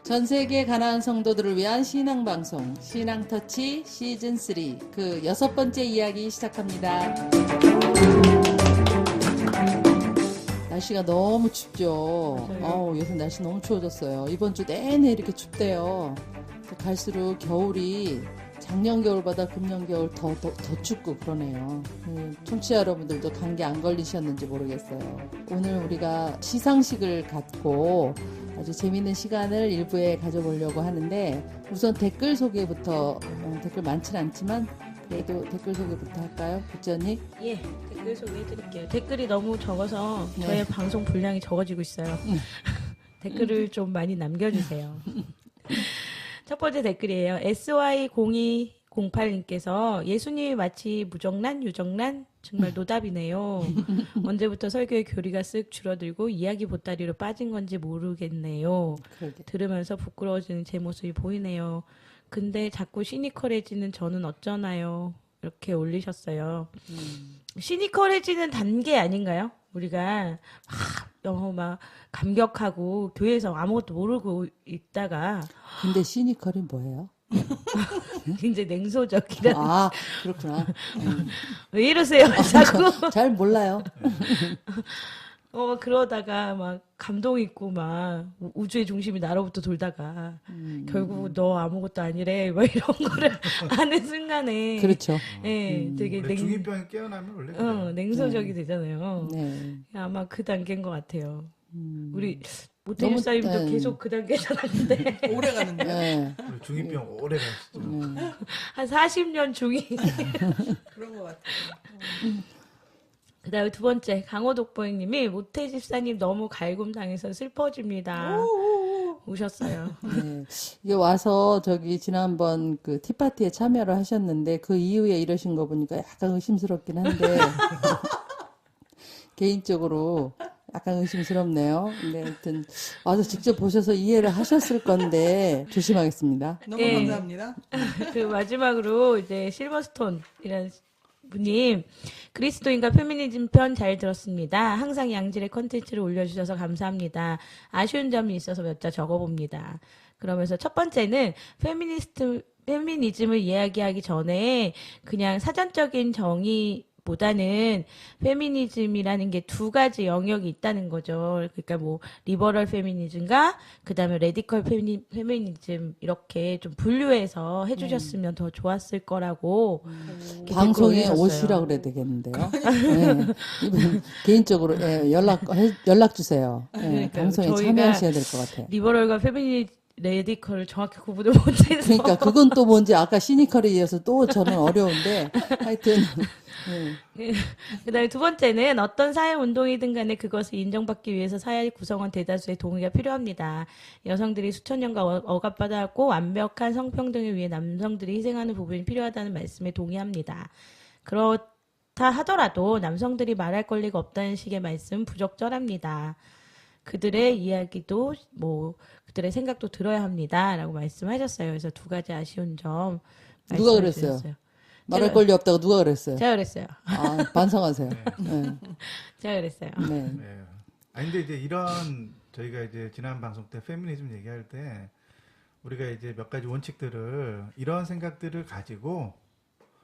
전 세계 가나안 성도들을 위한 신앙방송 신앙터치 시즌3 그 6번째 이야기 시작합니다. 날씨가 너무 춥죠. 요새 날씨 너무 추워졌어요. 이번 주 내내 이렇게 춥대요. 갈수록 겨울이 작년 겨울보다 금년 겨울 더 춥고 그러네요. 청취자 여러분들도 감기 안 걸리셨는지 모르겠어요. 오늘 우리가 시상식을 갖고 아주 재미있는 시간을 일부에 가져보려고 하는데 우선 댓글 소개부터 댓글 많지는 않지만 그래도 댓글 소개부터 할까요? 부처님? 예, 댓글 소개해드릴게요. 댓글이 너무 적어서 저의 방송 분량이 적어지고 있어요. 댓글을 좀 많이 남겨주세요. 첫 번째 댓글이에요. SY0208님께서 예수님이 마치 무정란, 유정란? 정말 노답이네요. 언제부터 설교의 교리가 쓱 줄어들고 이야기 보따리로 빠진 건지 모르겠네요. 그러게. 들으면서 부끄러워지는 제 모습이 보이네요. 근데 자꾸 시니컬해지는 저는 어쩌나요? 이렇게 올리셨어요. 시니컬해지는 단계 아닌가요? 우리가 너무 막 감격하고 교회에서 아무것도 모르고 있다가 근데 시니컬이 뭐예요? 굉장히 냉소적이라는. 아, 그렇구나. 왜 이러세요? 자꾸. 잘 몰라요. 그러다가 막 감동 있고 막 우주의 중심이 나로부터 돌다가 결국 너 아무것도 아니래 막 이런 거를 하는 순간에 그렇죠. 예, 되게 중이병이 깨어나면 원래 그래요. 냉소적이 되잖아요. 네. 아마 그 단계인 것 같아요. 우리 모태 너무, 집사님도 네. 계속 그 단계잖아요. 오래 가는데. 네. 우리 중이병 오래 가시죠. 한 40년 중이. 그런 것 같아요. 그 다음에 두 번째, 강호독보행님이 모태 집사님 너무 갈굼당해서 슬퍼집니다. 우셨어요. 네. 이게 와서 지난번 그 티파티에 참여를 하셨는데 그 이후에 이러신 거 보니까 약간 의심스럽긴 한데 개인적으로 약간 의심스럽네요. 근데 하여튼 와서 직접 보셔서 이해를 하셨을 건데 조심하겠습니다. 너무 예. 감사합니다. 그 마지막으로 이제 실버스톤이라는 분님, 그리스도인과 페미니즘 편 잘 들었습니다. 항상 양질의 컨텐츠를 올려주셔서 감사합니다. 아쉬운 점이 있어서 몇 자 적어봅니다. 그러면서 첫 번째는 페미니즘을 이야기하기 전에 그냥 사전적인 정의보다는 페미니즘이라는 게 두 가지 영역이 있다는 거죠. 그러니까 뭐 리버럴 페미니즘과 그다음에 레디컬 페미니즘 이렇게 좀 분류해서 해주셨으면 더 좋았을 거라고 이렇게 방송에 댓글 올리셨어요. 오시라고 그래야 되겠는데요. 네. 이분 개인적으로 연락 주세요. 네. 그러니까요. 방송에 저희가 참여하셔야 될 것 같아요. 리버럴과 레디컬을 정확히 구분을 못해서 그러니까 그건 또 뭔지 아까 시니컬에 이어서 또 저는 어려운데 하여튼 그다음에 두 번째는 어떤 사회 운동이든 간에 그것을 인정받기 위해서 사회 구성원 대다수의 동의가 필요합니다. 여성들이 수천 년간 억압받아왔고 완벽한 성평등을 위해 남성들이 희생하는 부분이 필요하다는 말씀에 동의합니다. 그렇다 하더라도 남성들이 말할 권리가 없다는 식의 말씀 부적절합니다. 그들의 이야기도 그들의 생각도 들어야 합니다라고 말씀하셨어요. 그래서 두 가지 아쉬운 점 누가 말씀을 그랬어요? 드렸어요. 말할 권리 없다고 누가 그랬어요? 제가 그랬어요. 아, 반성하세요. 네. 제가 그랬어요. 네. 네. 아니 근데 이제 이런 저희가 이제 지난 방송 때 페미니즘 얘기할 때 우리가 이제 몇 가지 원칙들을 이런 생각들을 가지고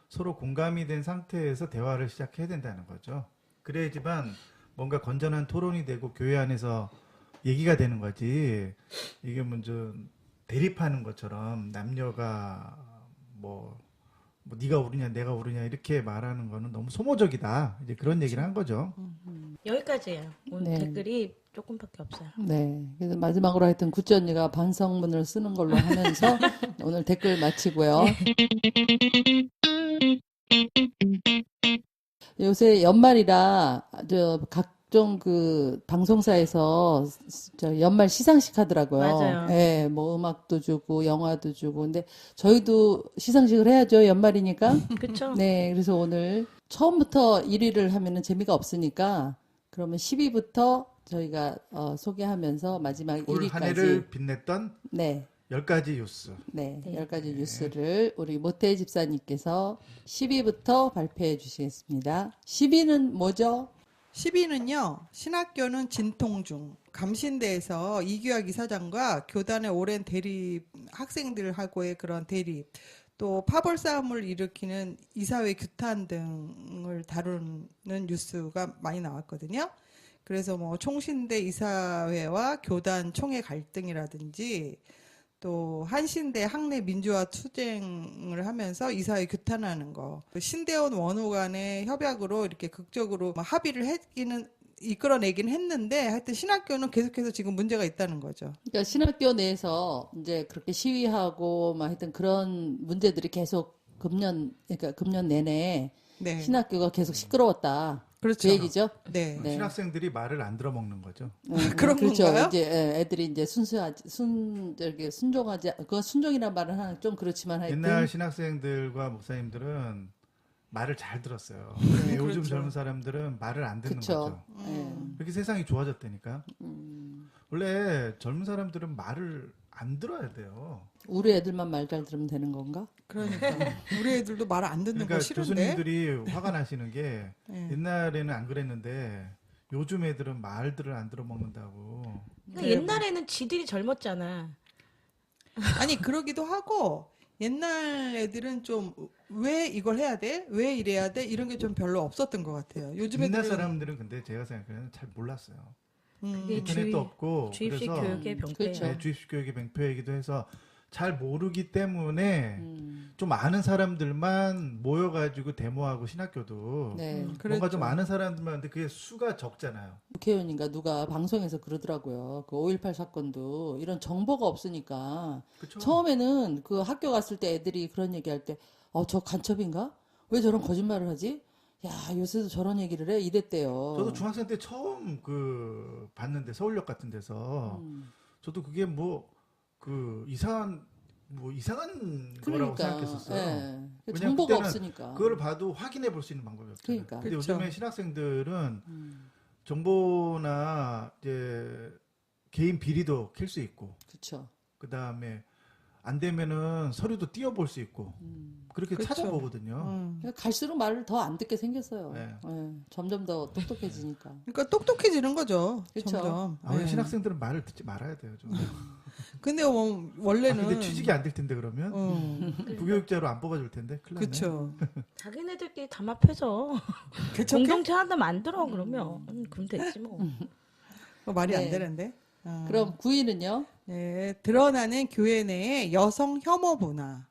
서로 공감이 된 상태에서 대화를 시작해야 된다는 거죠. 그래야지만 뭔가 건전한 토론이 되고 교회 안에서 얘기가 되는 거지. 이게 먼저 대립하는 것처럼 남녀가 뭐 네가 옳으냐 내가 옳으냐 이렇게 말하는 거는 너무 소모적이다. 이제 그런 얘기를 한 거죠. 여기까지예요. 오늘 네. 댓글이 조금밖에 없어요. 네. 그래서 마지막으로 하여튼 구찌 언니가 반성문을 쓰는 걸로 하면서 오늘 댓글 마치고요. 요새 연말이라 각종 그 방송사에서 연말 시상식 하더라고요. 맞아요. 예, 뭐 음악도 주고 영화도 주고. 근데 저희도 시상식을 해야죠. 연말이니까. 그쵸? 네. 그래서 오늘 처음부터 1위를 하면은 재미가 없으니까 그러면 10위부터 저희가 소개하면서 마지막 올 1위까지. 한 해를 빛냈던 네. 10가지 뉴스. 네, 네. 10가지 뉴스를 우리 모태 집사님께서 10위부터 발표해 주시겠습니다. 10위는 뭐죠? 10위는요. 신학교는 진통 중. 감신대에서 이규학 이사장과 교단의 오랜 대립, 학생들하고의 그런 대립, 또 파벌 싸움을 일으키는 이사회 규탄 등을 다루는 뉴스가 많이 나왔거든요. 그래서 뭐 총신대 이사회와 교단 총회 갈등이라든지 또 한신대 학내 민주화 투쟁을 하면서 이사회 규탄하는 거, 신대원 원우 간의 협약으로 이렇게 극적으로 합의를 이끌어내긴 했는데 하여튼 신학교는 계속해서 지금 문제가 있다는 거죠. 그러니까 신학교 내에서 이제 그렇게 시위하고 막 하여튼 그런 문제들이 계속 그러니까 금년 내내 네, 신학교가 계속 시끄러웠다. 그렇죠. 그 얘기죠? 네. 네. 신학생들이 말을 안 들어먹는 거죠. 그런 그렇죠. 건가요? 이제 애들이 이제 순종하지, 그건 순종이란 말은 하나 좀 그렇지만 하여튼. 옛날 신학생들과 목사님들은 말을 잘 들었어요. 네, 요즘 그렇죠. 젊은 사람들은 말을 안 듣는 그쵸. 거죠. 예. 그렇게 세상이 좋아졌다니까. 원래 젊은 사람들은 말을 안 들어야 돼요. 우리 애들만 말 잘 들으면 되는 건가? 그러니까 우리 애들도 말 안 듣는 그러니까 거 싫은데. 교수님들이 화가 나시는 게 네. 옛날에는 안 그랬는데 요즘 애들은 말들을 안 들어먹는다고. 그러니까 옛날에는 지들이 젊었잖아. 아니 그러기도 하고 옛날 애들은 좀 왜 이걸 해야 돼? 왜 이래야 돼? 이런 게 좀 별로 없었던 것 같아요. 요즘 옛날 애들은 사람들은 근데 제가 생각하기에는 잘 몰랐어요. 그게 인터넷도 없고 주입식 그래서 교육의 병폐예요. 그렇죠. 네, 주입식 교육의 맹폐이기도 해서 잘 모르기 때문에 좀 아는 사람들만 모여가지고 데모하고 신학교도 네. 뭔가 그랬죠. 좀 아는 사람들만 하는데 그게 수가 적잖아요. 국회의원인가 누가 방송에서 그러더라고요. 그 5.18 사건도 이런 정보가 없으니까 그쵸? 처음에는 그 학교 갔을 때 애들이 그런 얘기할 때, 저 간첩인가? 왜 저런 거짓말을 하지? 야, 요새도 저런 얘기를 해? 이랬대요. 저도 중학생 때 처음 그 봤는데 서울역 같은 데서 저도 그게 이상한 거라고 그러니까, 생각했었어요. 예. 왜냐면 정보가 그때는 없으니까. 그걸 봐도 확인해 볼 수 있는 방법이 없잖아요. 그러니까. 근데 그쵸. 요즘에 신학생들은 정보나 이제 개인 비리도 킬 수 있고, 그렇죠. 그 다음에 안 되면은 서류도 띄워볼 수 있고, 그렇게 그쵸. 찾아보거든요. 갈수록 말을 더 안 듣게 생겼어요. 네. 예. 점점 더 똑똑해지니까. 그러니까 똑똑해지는 거죠. 그쵸. 점점. 아, 우리 네. 신학생들은 말을 듣지 말아야 돼요. 좀. 근데 뭐 원래는 근데 취직이 안 될 텐데 그러면 부교육자로 안 뽑아줄 텐데 큰일 났네. 그렇죠. 자기네들끼리 담합해서 개척해? 공동체 하나 만들어 그러면 그럼 됐지 뭐. 말이 안 네. 되는데. 그럼 9위는요? 네, 드러나는 교회 내의 여성 혐오 문화.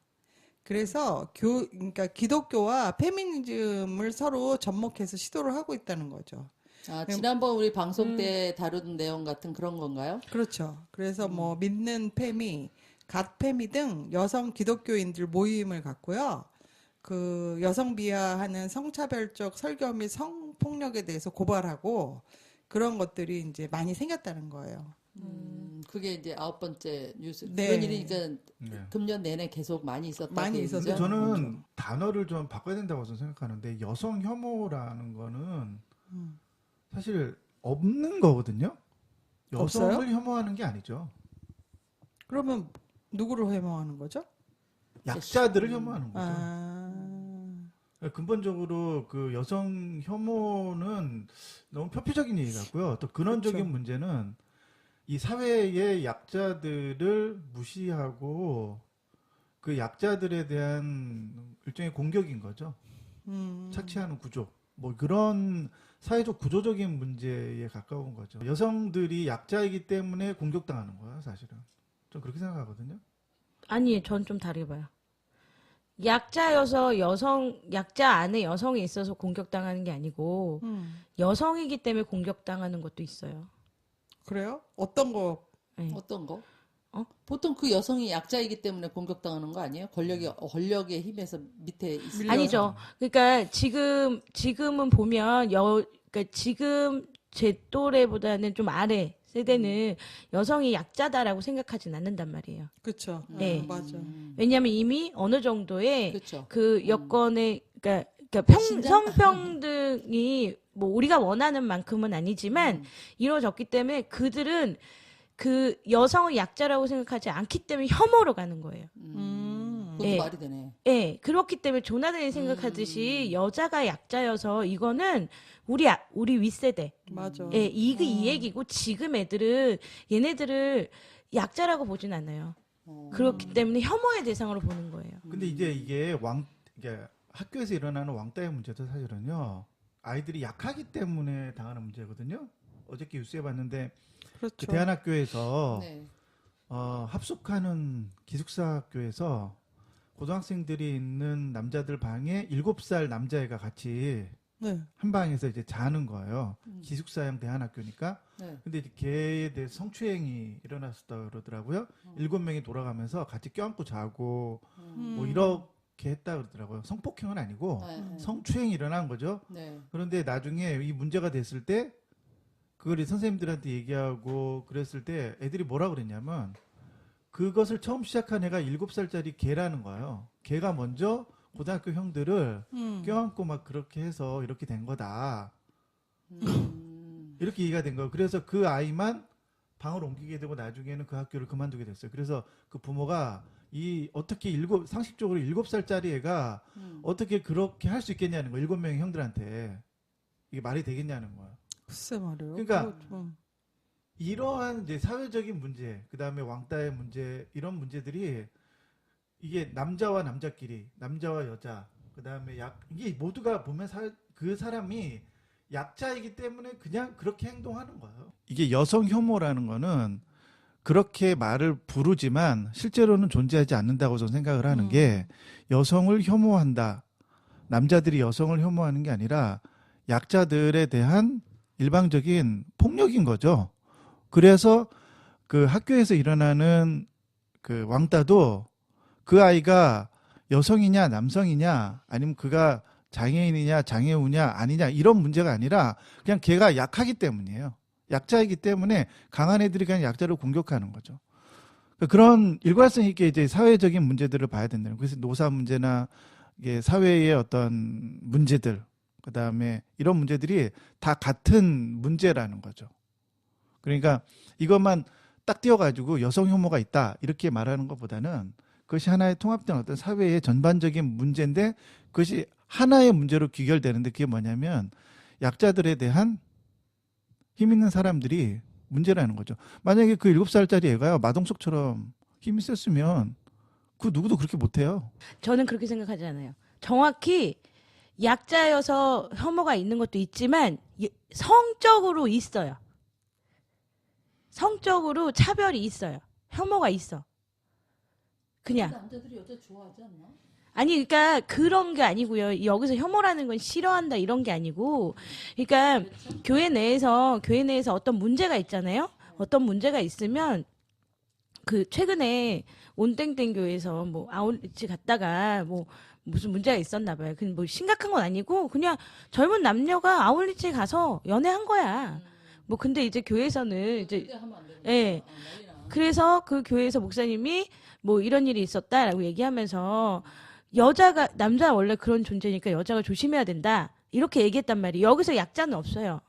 그래서 그러니까 기독교와 페미니즘을 서로 접목해서 시도를 하고 있다는 거죠. 지난번 우리 방송 때 다룬 내용 같은 그런 건가요? 그렇죠. 그래서 뭐 믿는 페미, 갓페미 등 여성 기독교인들 모임을 갖고요. 그 여성 비하하는 성차별적 설교 및 성폭력에 대해서 고발하고 그런 것들이 이제 많이 생겼다는 거예요. 그게 이제 9번째 뉴스. 네. 그런 일이 그러니까 네. 금년 내내 계속 많이 있었다. 많이 그 얘기죠? 근데 있었죠. 저는 단어를 좀 바꿔야 된다고 저는 생각하는데 여성 혐오라는 거는 사실 없는 거거든요. 여성을 없어요? 혐오하는 게 아니죠. 그러면 누구를 혐오하는 거죠? 약자들을 혐오하는 거죠. 아, 근본적으로 그 여성 혐오는 너무 표피적인 얘기 같고요. 또 근원적인 그렇죠. 문제는 이 사회의 약자들을 무시하고 그 약자들에 대한 일종의 공격인 거죠. 착취하는 구조. 뭐 그런 사회적 구조적인 문제에 가까운 거죠. 여성들이 약자이기 때문에 공격당하는 거예요, 사실은. 좀 그렇게 생각하거든요. 아니, 전 좀 다르게 봐요. 약자여서 약자 안에 여성이 있어서 공격당하는 게 아니고 여성이기 때문에 공격당하는 것도 있어요. 그래요? 어떤 거? 네. 어떤 거? 보통 그 여성이 약자이기 때문에 공격당하는 거 아니에요? 권력의 힘에서 밑에 있으면. 아니죠. 그러니까 지금은 보면 그러니까 지금 제 또래보다는 좀 아래 세대는 여성이 약자다라고 생각하진 않는단 말이에요. 그렇죠. 네. 맞아. 왜냐하면 이미 어느 정도의 그렇죠. 그 여건의 그러니까 신장? 성평등이 뭐 우리가 원하는 만큼은 아니지만 이루어졌기 때문에 그들은 그 여성을 약자라고 생각하지 않기 때문에 혐오로 가는 거예요. 그것도 예. 말이 되네. 예, 그렇기 때문에 조나단이 생각하듯이 여자가 약자여서 이거는 우리 윗세대. 맞아. 예, 이 얘기고 지금 얘네들을 약자라고 보진 않아요. 그렇기 때문에 혐오의 대상으로 보는 거예요. 근데 이제 이게 학교에서 일어나는 왕따의 문제도 사실은요, 아이들이 약하기 때문에 당하는 문제거든요. 어저께 뉴스에 봤는데, 그렇죠. 그 대안학교에서 네. 합숙하는 기숙사 학교에서 고등학생들이 있는 남자들 방에 7살 남자애가 같이 네. 한 방에서 이제 자는 거예요. 기숙사형 대안학교니까. 네. 근데 이제 걔에 대해 성추행이 일어났었다 그러더라고요. 7명이 돌아가면서 같이 껴안고 자고 뭐 이렇게 했다 그러더라고요. 성폭행은 아니고 네. 성추행이 일어난 거죠. 네. 그런데 나중에 이 문제가 됐을 때 그걸 선생님들한테 얘기하고 그랬을 때 애들이 뭐라 그랬냐면 그것을 처음 시작한 애가 7살짜리 걔라는 거예요. 걔가 먼저 고등학교 형들을 껴안고 막 그렇게 해서 이렇게 된 거다. 이렇게 얘기가 된 거예요. 그래서 그 아이만 방을 옮기게 되고 나중에는 그 학교를 그만두게 됐어요. 그래서 그 부모가 어떻게 상식적으로 7살짜리 애가 어떻게 그렇게 할 수 있겠냐는 거예요. 7명의 형들한테. 이게 말이 되겠냐는 거예요. 글쎄 말이에요. 그러니까 그거 좀- 이러한 이제 사회적인 문제, 그 다음에 왕따의 문제, 이런 문제들이 이게 남자와 남자끼리, 남자와 여자, 그 다음에 이게 모두가 보면 그 사람이 약자이기 때문에 그냥 그렇게 행동하는 거예요. 이게 여성 혐오라는 거는 그렇게 말을 부르지만 실제로는 존재하지 않는다고 저는 생각을 하는 게 여성을 혐오한다. 남자들이 여성을 혐오하는 게 아니라 약자들에 대한 일방적인 폭력인 거죠. 그래서 그 학교에서 일어나는 그 왕따도 그 아이가 여성이냐 남성이냐 아니면 그가 장애인이냐 장애우냐 아니냐 이런 문제가 아니라 그냥 걔가 약하기 때문이에요. 약자이기 때문에 강한 애들이 그냥 약자를 공격하는 거죠. 그런 일관성 있게 이제 사회적인 문제들을 봐야 된다는 거예요. 그래서 노사 문제나 이게 사회의 어떤 문제들, 그 다음에 이런 문제들이 다 같은 문제라는 거죠. 그러니까 이것만 딱 띄워가지고 여성 혐오가 있다 이렇게 말하는 것보다는 그것이 하나의 통합된 어떤 사회의 전반적인 문제인데 그것이 하나의 문제로 귀결되는데 그게 뭐냐면 약자들에 대한 힘 있는 사람들이 문제라는 거죠. 만약에 그 7살짜리 애가요 마동석처럼 힘이 셌으면 그 누구도 그렇게 못해요. 저는 그렇게 생각하지 않아요. 정확히 약자여서 혐오가 있는 것도 있지만 성적으로 있어요. 성적으로 차별이 있어요. 혐오가 있어. 그냥. 남자들이 여자 좋아하지 않나? 아니, 그러니까 그런 게 아니고요. 여기서 혐오라는 건 싫어한다 이런 게 아니고, 그러니까 교회 내에서 어떤 문제가 있잖아요. 어떤 문제가 있으면 그 최근에 온땡땡 교회에서 뭐 아웃리치 갔다가 뭐 무슨 문제가 있었나 봐요. 그 뭐 심각한 건 아니고 그냥 젊은 남녀가 아웃리치에 가서 연애한 거야. 뭐 근데 이제 교회에서는 이제 예. 그래서 그 교회에서 목사님이 뭐 이런 일이 있었다라고 얘기하면서 남자 원래 그런 존재니까 여자가 조심해야 된다. 이렇게 얘기했단 말이에요. 여기서 약자는 없어요.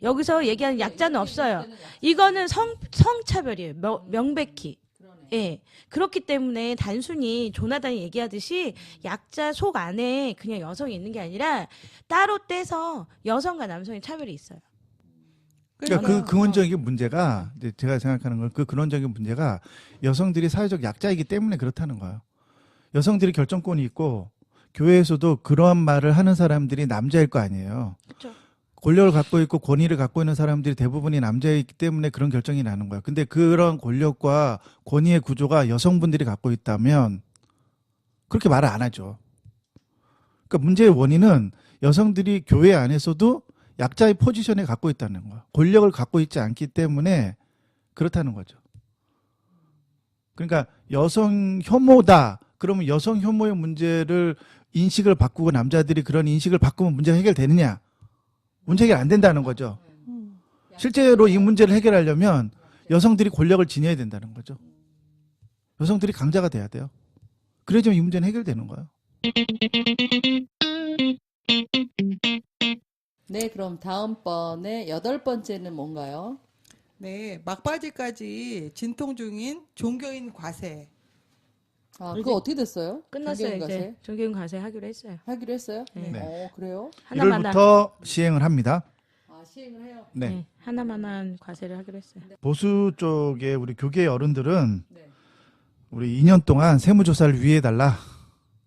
여기서 얘기하는 약자는 없어요. 이거는 성차별이에요. 명백히. 예. 그렇기 때문에 단순히 조나단이 얘기하듯이 약자 속 안에 그냥 여성이 있는 게 아니라 따로 떼서 여성과 남성의 차별이 있어요. 그러니까 그 근원적인 문제가 이제 제가 생각하는 건 그 근원적인 문제가 여성들이 사회적 약자이기 때문에 그렇다는 거예요. 여성들이 결정권이 있고 교회에서도 그러한 말을 하는 사람들이 남자일 거 아니에요. 그렇죠. 권력을 갖고 있고 권위를 갖고 있는 사람들이 대부분이 남자이기 때문에 그런 결정이 나는 거예요. 근데 그런 권력과 권위의 구조가 여성분들이 갖고 있다면 그렇게 말을 안 하죠. 그러니까 문제의 원인은 여성들이 교회 안에서도 약자의 포지션에 갖고 있다는 거예요. 권력을 갖고 있지 않기 때문에 그렇다는 거죠. 그러니까 여성 혐오다. 그러면 여성 혐오의 문제를 인식을 바꾸고 남자들이 그런 인식을 바꾸면 문제가 해결되느냐? 문제 해결 안 된다는 거죠. 실제로 이 문제를 해결하려면 여성들이 권력을 지녀야 된다는 거죠. 여성들이 강자가 돼야 돼요. 그래야지만 이 문제는 해결되는 거예요. 네, 그럼 다음번에 8번째는 뭔가요? 네, 막바지까지 진통 중인 종교인 과세. 아, 그거 어떻게 됐어요? 끝났어요. 종교인 이제 가세? 종교인 과세 하기로 했어요. 하기로 했어요? 네. 그래요? 하나만 1월부터 시행을 합니다. 아, 시행을 해요? 네. 네, 하나만한 과세를 하기로 했어요. 보수 쪽에 우리 교계 어른들은 네. 우리 2년 동안 세무조사를 유예해달라.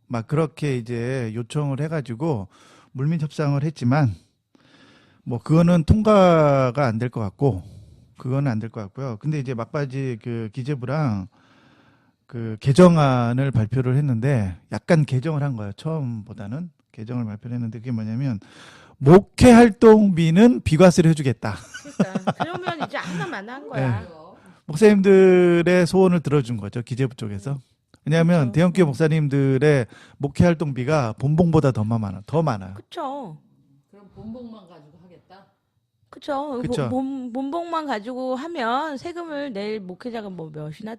막 그렇게 이제 요청을 해가지고 물밑 협상을 했지만 뭐 그거는 통과가 안 될 것 같고 그거는 안 될 것 같고요. 근데 이제 막바지 그 기재부랑 그 개정안을 발표를 했는데 약간 개정을 한 거예요. 처음보다는 개정을 발표를 했는데 그게 뭐냐면 목회 활동비는 비과세를 해주겠다. 그러니까 그러면 이제 하나만한 거야. 네. 목사님들의 소원을 들어준 거죠. 기재부 쪽에서. 왜냐하면 그렇죠. 대형교회 목사님들의 목회 활동비가 본봉보다 더 많아요. 그쵸. 그럼 본봉만 가지고 하겠다? 그쵸. 그쵸. 본봉만 가지고 하면 세금을 낼 목회자가 뭐 몇이나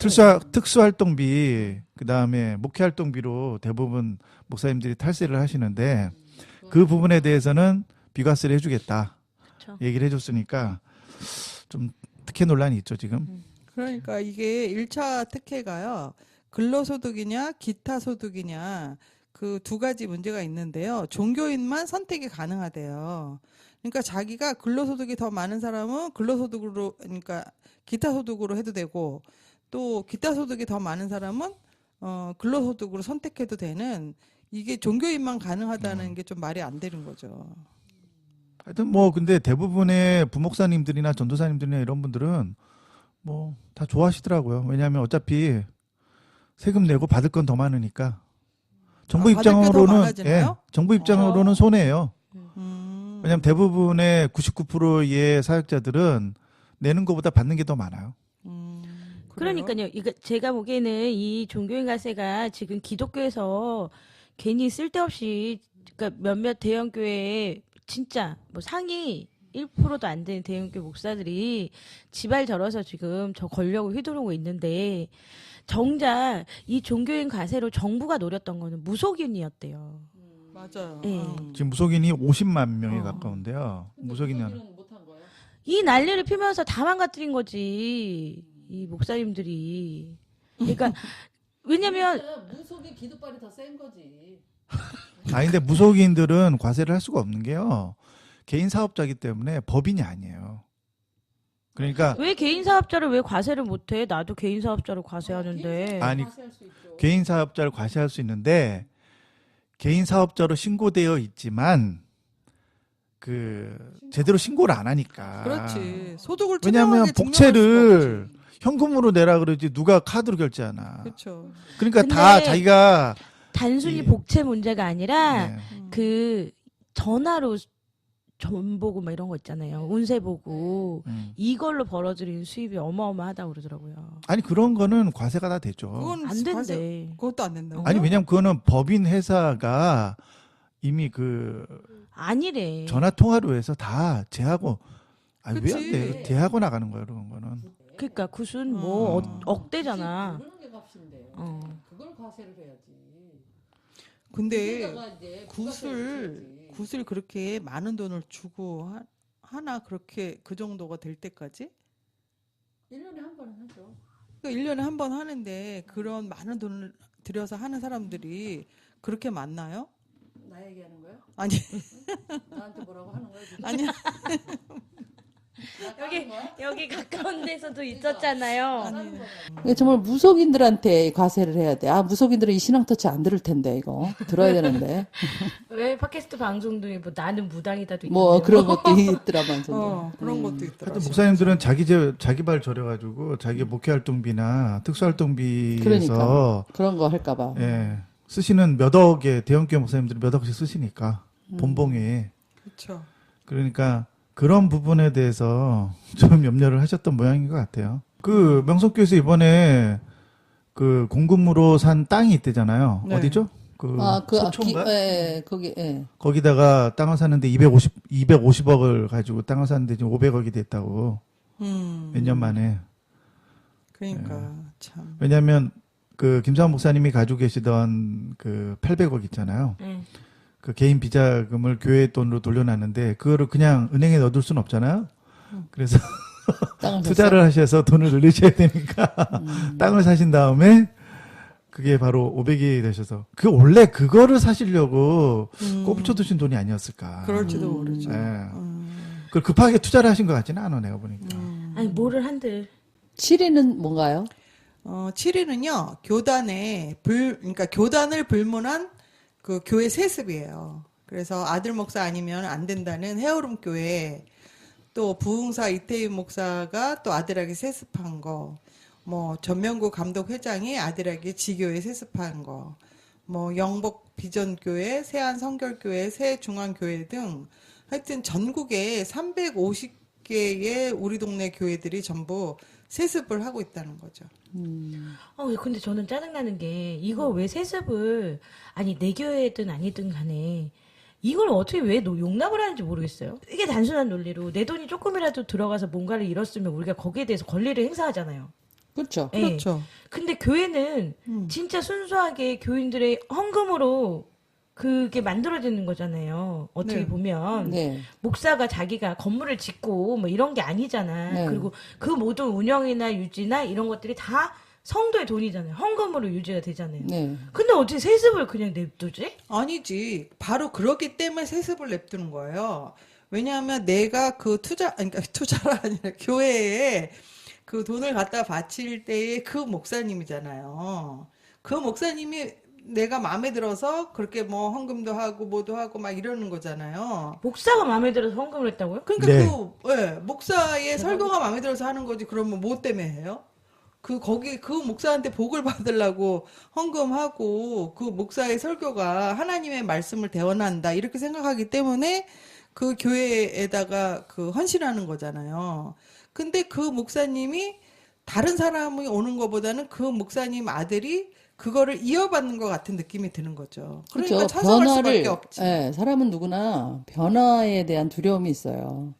특수활동비 그다음에 목회 활동비로 대부분 목사님들이 탈세를 하시는데 그 부분에 대해서는 비과세를 해주겠다 그쵸. 얘기를 해줬으니까 좀 특혜 논란이 있죠 지금. 그러니까 이게 1차 특혜가요. 근로소득이냐 기타 소득이냐 그 두 가지 문제가 있는데요. 종교인만 선택이 가능하대요. 그러니까 자기가 근로소득이 더 많은 사람은 근로소득으로 그러니까 기타 소득으로 해도 되고 또 기타 소득이 더 많은 사람은 근로소득으로 선택해도 되는 이게 종교인만 가능하다는 게 좀 말이 안 되는 거죠. 하여튼 뭐 근데 대부분의 부목사님들이나 전도사님들이나 이런 분들은 뭐 다 좋아하시더라고요. 왜냐하면 어차피 세금 내고 받을 건 더 많으니까. 정부 받을 게더 입장으로는 많아지나요? 정부 입장으로는 손해예요. 음. 왜냐하면 대부분의 99%의 사역자들은 내는 것보다 받는 게 더 많아요. 그래요? 그러니까요. 이거 제가 보기에는 이 종교인 가세가 지금 기독교에서 괜히 쓸데없이 그러니까 몇몇 대형 교회에 진짜 뭐 상위 1%도 안 되는 대형교 목사들이 지발 저려서 지금 저 권력을 휘두르고 있는데 정작 이 종교인 과세로 정부가 노렸던 거는 무속인이었대요. 맞아요. 예. 지금 무속인이 50만 명에 어. 가까운데요. 무속인이 하나. 못한 거예요? 이 난리를 피면서 다 망가뜨린 거지. 이 목사님들이. 그러니까 왜냐면 무속이 기도발이 더 센 거지. 아니 근데 무속인들은 과세를 할 수가 없는 게요. 개인 사업자이기 때문에 법인이 아니에요. 그러니까 왜 개인 사업자를 왜 과세를 못해? 나도 개인 사업자를 과세하는데. 아니, 과세할 수 있죠. 개인 사업자를 과세할 수 있는데 개인 사업자로 신고되어 있지만 그 제대로 신고를 안 하니까. 그렇지. 소득을 왜냐하면 투명하게 증명할 복채를 수가 없지. 현금으로 내라 그러지 누가 카드로 결제하나. 그렇죠. 그러니까 근데 다 자기가 단순히 예. 복채 문제가 아니라 네. 그 전화로 전 보고 막 이런 거 있잖아요. 운세 보고 이걸로 벌어들이는 수입이 어마어마하다고 그러더라고요. 아니 그런 거는 과세가 다 되죠. 그건 안 과세- 된대. 그것도 안 된다고. 아니 왜냐면 그거는 법인 회사가 이미 그 아니래. 전화 통화로 해서 다 제하고 아니 왜 안 그치. 돼? 제하고 나가는 거예요, 그런 거는. 그러니까 구순 뭐 어. 억대잖아. 그런 게 값인데. 어. 그걸 과세를 해야지. 근데 거기다가 이제 부가세를 줘야지. 굿을 그렇게 많은 돈을 주고 하나 그렇게 그 정도가 될 때까지? 1년에 한 번은 하죠. 그러니까 1년에 한 번 하는데 그런 많은 돈을 들여서 하는 사람들이 그렇게 많나요? 나 얘기하는 거야? 아니, 나한테 뭐라고 하는 거야 지금? 아니, 여기 가까운 데서도 있었잖아요. 아니. 이게 정말 무속인들한테 과세를 해야 돼. 아, 무속인들은 이 신앙터치 안 들을 텐데 이거 들어야 되는데. 왜 팟캐스트 방송 중에 뭐 나는 무당이다도 뭐 있던데요. 그런 것도 있더라면서. 그런 것도 있더라고요. 하여튼 목사님들은 자기 발 절여가지고 자기 목회 활동비나 특수 활동비에서 그러니까. 그런 거 할까봐. 예, 쓰시는 몇 억의 대형교회 목사님들이 몇 억씩 쓰시니까 본봉에 그렇죠. 그러니까 그런 부분에 대해서 좀 염려를 하셨던 모양인 것 같아요. 그 명성교회에서 이번에 그 공금으로 산 땅이 있대잖아요. 네. 어디죠? 그 서초인가? 예, 거기, 예. 거기다가 땅을 샀는데 250억을 가지고 땅을 샀는데 지금 500억이 됐다고. 몇 년 만에. 그러니까 참. 왜냐하면 그 김상원 목사님이 가지고 계시던 그 800억 있잖아요. 그 개인 비자금을 교회 돈으로 돌려놨는데 그거를 그냥 은행에 넣어둘 수는 없잖아요. 그래서 땅을 투자를 하셔서 돈을 늘리셔야 되니까 땅을 사신 다음에 그게 바로 500이 되셔서 그 원래 그거를 사시려고 꼽쳐두신 돈이 아니었을까. 그럴지도 모르죠. 예. 그걸 급하게 투자를 하신 것 같지는 않아 내가 보니까. 아니 뭐를 한들 7위는 뭔가요? 7위는요, 그러니까 교단을 불문한 그 교회 세습이에요. 그래서 아들 목사 아니면 안 된다는 헤어룸 교회, 또 부흥사 이태희 목사가 또 아들에게 세습한 거, 뭐 전명구 감독 회장이 아들에게 지교회 세습한 거, 뭐 영복 비전교회, 세안 성결교회, 세중앙교회 등 하여튼 전국에 350개의 우리 동네 교회들이 전부 세습을 하고 있다는 거죠. 근데 저는 짜증나는 게 이거 왜 세습을 아니 내 교회든 아니든 간에 이걸 어떻게 왜 용납을 하는지 모르겠어요. 이게 단순한 논리로 내 돈이 조금이라도 들어가서 뭔가를 잃었으면 우리가 거기에 대해서 권리를 행사하잖아요. 그렇죠. 예. 그렇죠. 근데 교회는 진짜 순수하게 교인들의 헌금으로 그게 만들어지는 거잖아요. 어떻게 네. 보면. 네. 목사가 자기가 건물을 짓고 뭐 이런 게 아니잖아. 네. 그리고 그 모든 운영이나 유지나 이런 것들이 다 성도의 돈이잖아요. 헌금으로 유지가 되잖아요. 네. 근데 어떻게 세습을 그냥 냅두지? 아니지. 바로 그렇기 때문에 세습을 냅두는 거예요. 왜냐하면 내가 그 그러니까 투자가 아니라 교회에 그 돈을 갖다 바칠 때의 그 목사님이잖아요. 그 목사님이 내가 마음에 들어서 그렇게 뭐 헌금도 하고 뭐도 하고 막 이러는 거잖아요. 목사가 마음에 들어서 헌금을 했다고요? 그러니까 네. 목사의 설교가 마음에 들어서 하는 거지. 그러면 뭐 때문에 해요? 그 목사한테 복을 받으려고 헌금하고 그 목사의 설교가 하나님의 말씀을 대언한다 이렇게 생각하기 때문에 그 교회에다가 그 헌신하는 거잖아요. 근데 그 목사님이 다른 사람이 오는 것보다는 그 목사님 아들이 그거를 이어받는 것 같은 느낌이 드는 거죠. 그러니까 그렇죠. 찬성할 수밖에 없지. 예, 사람은 누구나 변화에 대한 두려움이 있어요.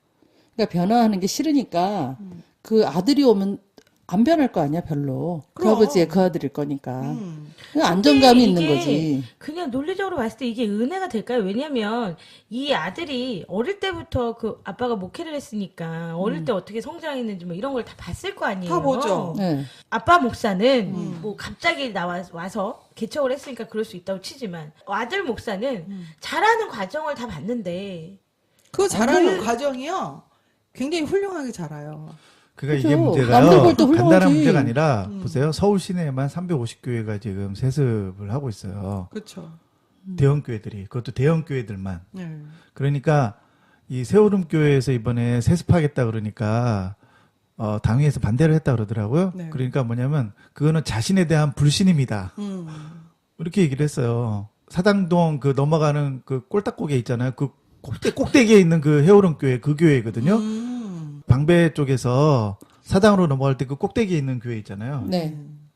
그러니까 변화하는 게 싫으니까 그 아들이 오면 안 변할 거 아니야, 별로. 그 그럼. 아버지의 그 아들일 거니까. 음. 그냥 안정감이 근데 있는 이게 거지. 그냥 논리적으로 봤을 때 이게 은혜가 될까요? 왜냐면 이 아들이 어릴 때부터 그 아빠가 목회를 했으니까 어릴 때 어떻게 성장했는지 뭐 이런 걸 다 봤을 거 아니에요. 다 보죠. 네. 아빠 목사는 뭐 갑자기 와서 개척을 했으니까 그럴 수 있다고 치지만 아들 목사는 자라는 과정을 다 봤는데 그 자라는 과정이요. 굉장히 훌륭하게 자라요. 그러니까 그죠. 이게 문제가요. 남들 볼때 훌륭하지. 간단한 문제가 아니라 보세요. 서울 시내에만 350교회가 지금 세습을 하고 있어요. 그렇죠. 대형 교회들이 그것도 대형 교회들만. 네. 그러니까 이 세오름 교회에서 이번에 세습하겠다 그러니까 당회에서 반대를 했다 그러더라고요. 네. 그러니까 뭐냐면 그거는 자신에 대한 불신임이다. 음. 이렇게 얘기를 했어요. 사당동 그 넘어가는 그 꼴딱고개 있잖아요. 그 꼭대기에 있는 그 해오름 교회 그 교회거든요. 방배 쪽에서 사당으로 넘어갈 때 그 꼭대기에 있는 교회 있잖아요. 네.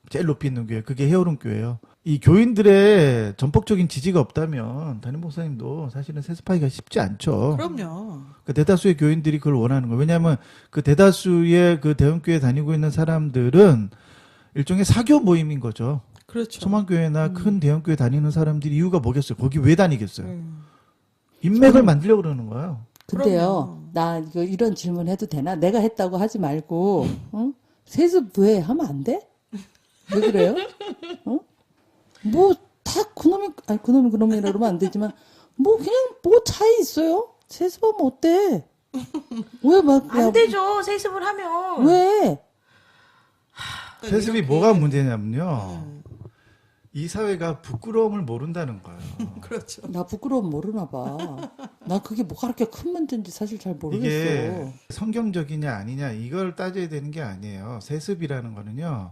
제일 높이 있는 교회. 그게 해오름 교회예요. 이 교인들의 전폭적인 지지가 없다면 담임 목사님도 사실은 세습하기가 쉽지 않죠. 그럼요. 그 대다수의 교인들이 그걸 원하는 거예요. 왜냐하면 그 대다수의 그 대형교회 다니고 있는 사람들은 일종의 사교 모임인 거죠. 그렇죠. 소망교회나 큰 대형교회 다니는 사람들이 이유가 뭐겠어요? 거기 왜 다니겠어요? 음. 인맥을 만들려고 그러는 거예요. 근데요, 나 이거 이런 질문 해도 되나? 내가 했다고 하지 말고, 응? 세습 왜 하면 안 돼? 왜 그래요? 어? 뭐, 다 그놈이 그놈이라 그러면 안 되지만, 뭐, 그냥 뭐 차이 있어요? 세습하면 어때? 왜 막, 안 되죠. 세습을 하면. 왜? 세습이 이렇게- 뭐가 문제냐면요. 이 사회가 부끄러움을 모른다는 거예요. 그렇죠. 나 부끄러움 모르나 봐. 나 그게 뭐가 그렇게 큰 문제인지 사실 잘 모르겠어. 이게 성경적이냐 아니냐 이걸 따져야 되는 게 아니에요. 세습이라는 거는요.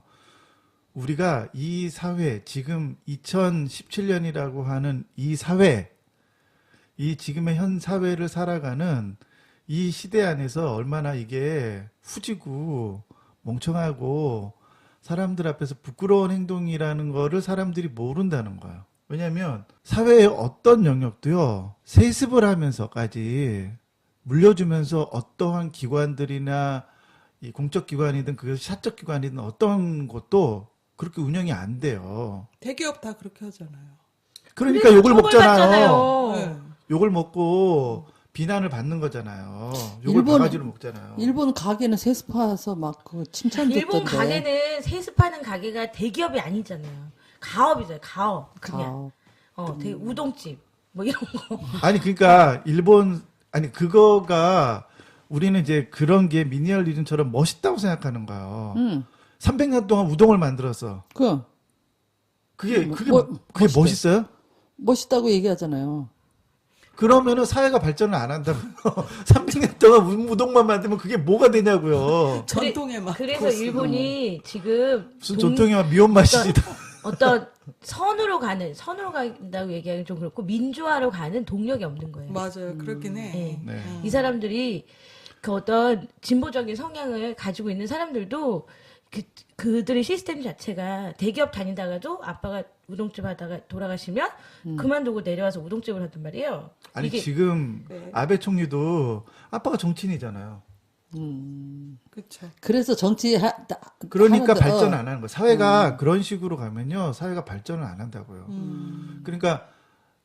우리가 이 사회 지금 2017년이라고 하는 이 사회 이 지금의 현 사회를 살아가는 이 시대 안에서 얼마나 이게 후지고 멍청하고 사람들 앞에서 부끄러운 행동이라는 거를 사람들이 모른다는 거예요. 왜냐하면 사회의 어떤 영역도요. 세습을 하면서까지 물려주면서 어떠한 기관들이나 이 공적 기관이든 그 사적 기관이든 어떤 것도 그렇게 운영이 안 돼요. 대기업 다 그렇게 하잖아요. 그러니까 욕을 먹잖아요. 처벌받잖아요. 네. 욕을 먹고 비난을 받는 거잖아요. 욕을 일본- 바가지로 먹잖아요. 일본 가게는 세스파에서 막 그 칭찬 일본 듣던데. 가게는 세습하는 가게가 대기업이 아니잖아요. 가업이잖아요. 가업. 그냥. 되게 우동집. 뭐 이런 거. 아니 그러니까 아니 그거가 우리는 이제 그런 게 미니멀리즘처럼 멋있다고 생각하는 거예요. 300년 동안 우동을 만들었어. 그게 멋있대. 멋있어요? 멋있다고 얘기하잖아요. 그러면은 사회가 발전을 안 한다고요. 300년 동안 우동만 만들면 그게 뭐가 되냐고요. 전통의 맛. 그래서 고수. 일본이 지금 무슨 전통의 미원 맛이다. 어떤 선으로 간다고 얘기하기 좀 그렇고 민주화로 가는 동력이 없는 거예요. 맞아요. 그렇긴 해. 네. 네. 이 사람들이 그 어떤 진보적인 성향을 가지고 있는 사람들도 그들의 시스템 자체가 대기업 다니다가도 아빠가 우동집 하다가 돌아가시면 그만두고 내려와서 우동집을 하단 말이에요. 아니 이게 지금 네. 아베 총리도 아빠가 정치인이잖아요. 그렇죠. 그래서 그러니까 하는데, 발전 안 하는 거예요. 사회가 그런 식으로 가면요. 사회가 발전을 안 한다고요. 그러니까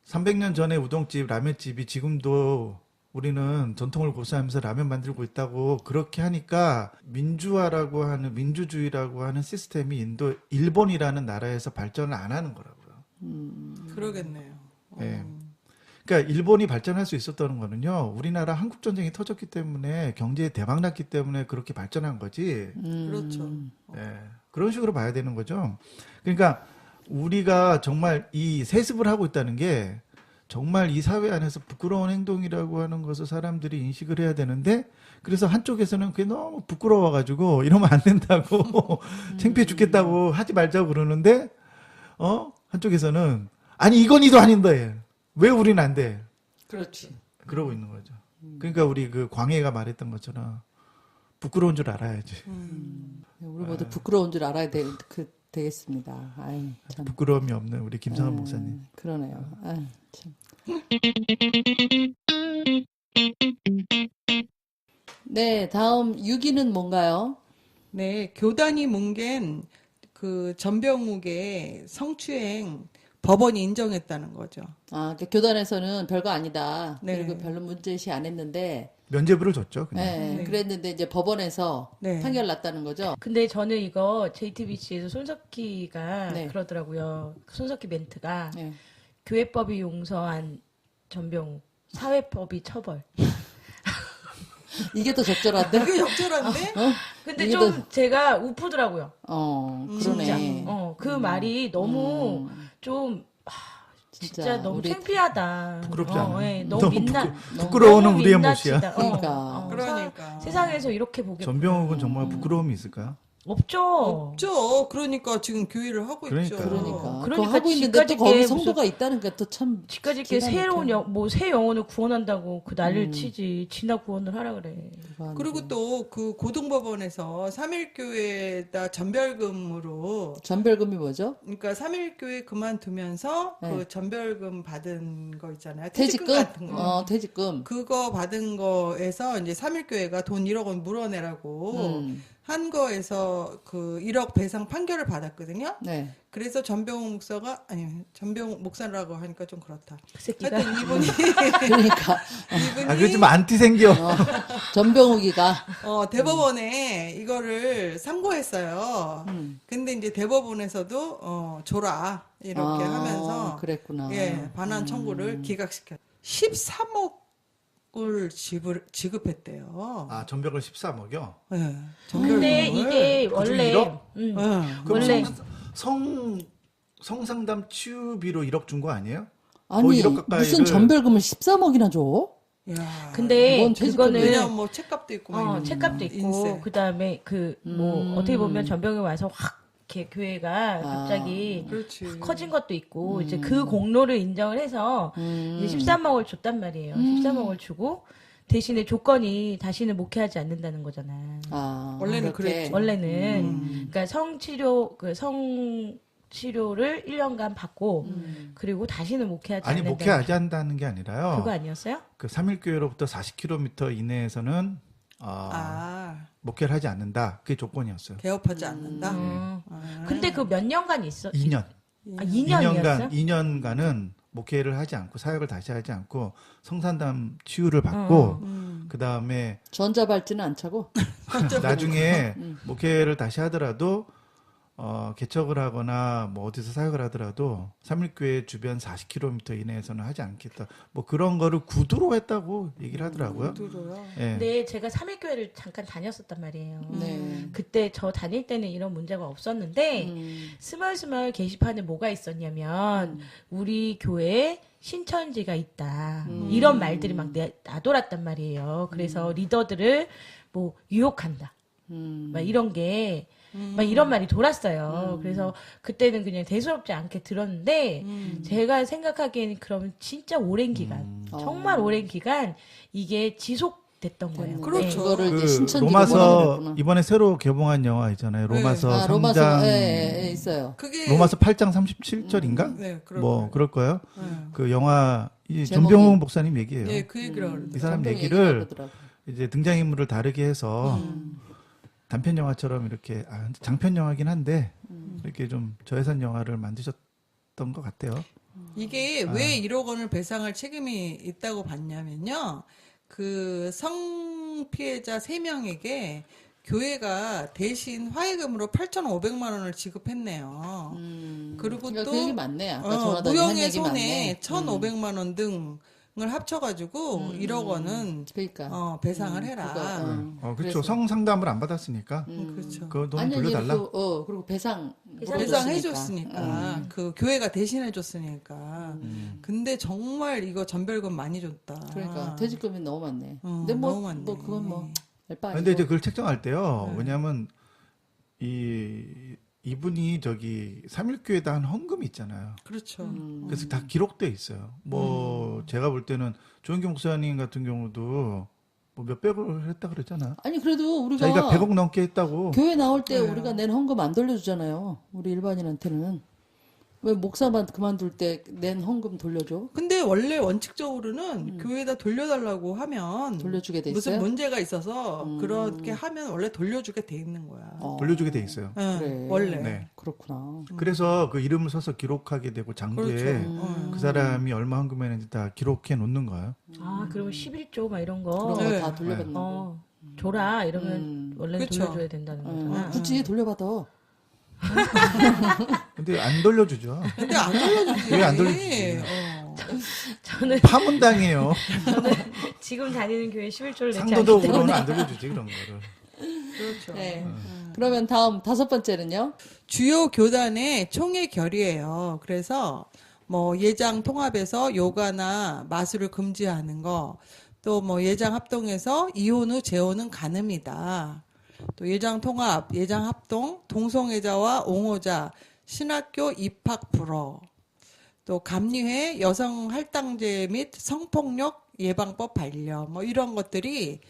300년 전에 우동집, 라면집이 지금도 우리는 전통을 고수하면서 라면 만들고 있다고 그렇게 하니까 민주화라고 하는 민주주의라고 하는 시스템이 일본이라는 나라에서 발전을 안 하는 거라고요. 그러겠네요. 예. 그러니까 일본이 발전할 수 있었다는 거는요. 우리나라 한국 전쟁이 터졌기 때문에 경제에 대박 났기 때문에 그렇게 발전한 거지. 그렇죠. 예. 그런 식으로 봐야 되는 거죠. 그러니까 우리가 정말 이 세습을 하고 있다는 게 정말 이 사회 안에서 부끄러운 행동이라고 하는 것을 사람들이 인식을 해야 되는데 그래서 한쪽에서는 그게 너무 부끄러워가지고 이러면 안 된다고 창피해 죽겠다고 하지 말자고 그러는데 한쪽에서는 아니 이건희도 아닌데 왜 우리는 안 돼? 그렇지. 그러고 있는 거죠. 그러니까 우리 그 광해가 말했던 것처럼 부끄러운 줄 알아야지. 우리 모두 부끄러운 줄 알아야 되겠습니다. 아유, 참. 부끄러움이 없는 우리 김성환 목사님. 그러네요. 아유, 참. 네, 다음 6위는 뭔가요? 네, 교단이 뭉갠 그 전병욱의 성추행 법원이 인정했다는 거죠. 아, 그러니까 교단에서는 별거 아니다. 네. 그리고 별로 문제시 안 했는데, 면죄부를 줬죠. 그냥. 네, 네. 그랬는데 이제 법원에서 네. 판결 났다는 거죠. 근데 저는 이거 JTBC에서 손석희가 네. 그러더라고요. 손석희 멘트가 네. 교회법이 용서한 전병욱, 사회법이 처벌. 이게 더 적절한데? 되게 적절한데? 근데 이게 좀 제가 우프더라고요. 그러네. 진짜. 그 말이 너무 좀 진짜 너무 우리 창피하다. 부끄럽지 않아요? 예, 너무 민낯. 부끄러워는 너무 우리의 민낯이다. 몫이야. 그러니까. 그러니까. 세상에서 이렇게 보게 전병욱은 정말 부끄러움이 있을까요? 없죠. 없죠. 그러니까 지금 교회를 하고 있죠. 그러니까. 그러니까 그거 하고 있는데 또 지까지 거기 게 성도가 있다는 게 또 참. 지까지 이렇게 기가 새로운 막혀. 새 영혼을 구원한다고 그 난리를 치지. 지나 구원을 하라 그래. 그리고 또 그 고등법원에서 삼일교회에다 전별금으로 전별금이 뭐죠? 그러니까 삼일교회 그만두면서 네. 그 전별금 받은 거 있잖아요. 퇴직금? 같은 거. 퇴직금. 그거 받은 거에서 이제 삼일교회가 돈 1억 원 물어내라고 한 거에서 그 1억 배상 판결을 받았거든요. 네. 그래서 전병욱 목사가 아니 전병욱 목사라고 하니까 좀 그렇다. 그 새끼가. 하여튼 이분이 그러니까 아, 그게 좀 안티 생겨. 전병욱이가 대법원에 이거를 상고했어요. 근데 이제 대법원에서도 줘라 이렇게 하면서 그랬구나. 예 반환 청구를 기각시켰. 13억을 지급했대요. 아, 전병을 13억이요? 예. 근데 이게 그중 원래 1억? 예. 그럼 원래 성상담 치유비로 1억 준 거 아니에요? 아니 거의 1억 가까이를- 무슨 전별금을 13억이나 줘? 야. 근데 뭔 퇴직금이야? 그거는 왜냐면 뭐 책값도 있고 막 이런 책값도 있고 인세. 그다음에 뭐 어떻게 보면 전병에 와서 확 이렇게 교회가 갑자기 그렇지. 확 커진 것도 있고 이제 그 공로를 인정을 해서 이제 13억을 줬단 말이에요. 13억을 주고 대신에 조건이 다시는 목회하지 않는다는 거잖아. 원래는 그렇게. 그랬지. 원래는 그러니까 성치료를 1년간 받고 그리고 다시는 목회하지 아니, 않는다. 목회하지 한다는 게 아니라요. 그거 아니었어요? 그 3일교회로부터 40km 이내에서는 목회를 하지 않는다. 그게 조건이었어요. 개업하지 않는다. 근데 그 몇 년간 있어? 2년. 아, 2년이었어? 2년간은 목회를 하지 않고 사역을 다시 하지 않고 성산담 치유를 받고 그 다음에 전자발찌는 안 차고. 나중에 목회를 다시 하더라도 개척을 하거나 뭐 어디서 사역을 하더라도 삼일교회 주변 40km 이내에서는 하지 않겠다. 뭐 그런 거를 구두로 했다고 얘기를 하더라고요. 구두로요. 예. 근데 제가 3일교회를 잠깐 다녔었단 말이에요. 네. 그때 저 다닐 때는 이런 문제가 없었는데 스멀스멀 게시판에 뭐가 있었냐면 우리 교회에 신천지가 있다. 이런 말들이 막 나돌았단 말이에요. 그래서 리더들을 뭐 유혹한다. 막 이런 게 막 이런 말이 돌았어요. 그래서 그때는 그냥 대수롭지 않게 들었는데 제가 생각하기에는 그러면 진짜 오랜 기간, 정말 오랜 기간 이게 지속됐던 거예요. 그렇죠. 네. 그거를 그 이제 신천지로 로마서 몰아내렸구나. 이번에 새로 개봉한 영화 있잖아요. 로마서 네. 3장 로마서 예, 있어요. 그게 로마서 8장 37절인가? 네, 그럴 뭐 거예요. 그럴 거예요. 네. 그 영화 이 제목이- 전병훈 목사님 얘기예요. 예, 그 얘기를 하는데. 이 사람 전병 얘기를 얘기하더라고. 이제 등장인물을 다르게 해서 단편 영화처럼 이렇게 장편 영화긴 한데 이렇게 좀 저예산 영화를 만드셨던 것 같아요. 이게 왜 1억 원을 배상할 책임이 있다고 봤냐면요. 그 성 피해자 3명에게 교회가 대신 화해금으로 8,500만 원을 지급했네요. 그리고 그러니까 또 그 얘기 맞네. 아까 전화다 한 무형의 얘기 손해 맞네. 1,500만 원 등을 합쳐가지고 1억 원은 그러니까 배상을 해라. 그거, 그렇죠. 그래서. 성상담을 안 받았으니까 그렇죠. 그 돈 아니, 돌려달라. 그리고 배상 배상해줬으니까 그 교회가 대신해줬으니까. 근데 정말 이거 전별금 많이 줬다. 그러니까 퇴직금이 너무 많네. 근데 너무 뭐, 많네. 뭐 그건 뭐 알바 아니고. 근데 이제 그걸 책정할 때요. 왜냐하면 이분이 저기 삼일교회에 한 헌금이 있잖아요. 그렇죠. 그래서 다 기록돼 있어요. 뭐 제가 볼 때는 조은기 목사님 같은 경우도 뭐 몇백을 했다 그랬잖아. 아니 그래도 우리가 자기가 100억 넘게 했다고. 교회 나올 때 우리가 낸 헌금 안 돌려주잖아요. 우리 일반인한테는. 왜 목사만 그만둘 때 낸 헌금 돌려줘? 근데 원래 원칙적으로는 교회에다 돌려달라고 하면 돌려주게 돼 무슨 있어요? 문제가 있어서 그렇게 하면 원래 돌려주게 돼 있는 거야. 돌려주게 돼 있어요. 예, 그래. 원래. 네. 그렇구나. 그래서 그 이름을 써서 기록하게 되고 장부에 그렇죠. 그 사람이 얼마 헌금했는지 다 기록해 놓는 거예요. 아, 그러면 11조 막 이런 그런 거 거 네. 다 돌려받는 줘라 이러면 원래는 그쵸. 돌려줘야 된다는 거잖아. 굳이 돌려받아. 근데 안 돌려주죠. 근데 안 돌려주지. 왜 안 돌려주지? 저는 파문당해요. 지금 다니는 교회 11조를 내지 않기 상도덕으로는 때문에 안 돌려주지 그런 거를. 그렇죠. 네. 그러면 다음 5번째는요? 주요 교단의 총회 결의예요. 그래서 뭐 예장 통합에서 요가나 마술을 금지하는 거, 또 뭐 예장 합동에서 이혼 후 재혼은 가늠이다. 또 예장 통합, 예장 합동, 동성애자와 옹호자, 신학교 입학 불허, 또 감리회 여성 할당제 및 성폭력 예방법 반려, 뭐 이런 것들이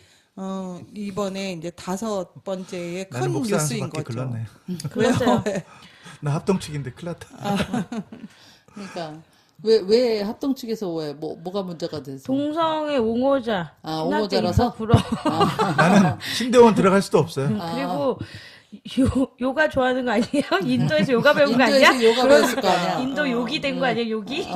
이번에 이제 5번째의 큰 나는 목사 한 뉴스인 수밖에 거죠. 글렀네. 그랬어요. 나 합동 측인데 큰일 났다. 그러니까 왜 합동 측에서 왜 뭐가 문제가 돼서? 동성애 옹호자, 아, 신학교 옹호자라서? 입학 불허. 나는 신대원 들어갈 수도 없어요. 그리고 요가 좋아하는 거 아니에요? 인도에서 요가 배운 거 아니야? 인도에서 요가 배웠을 거 아니야? 인도 요기 된 거 아니야? 요기?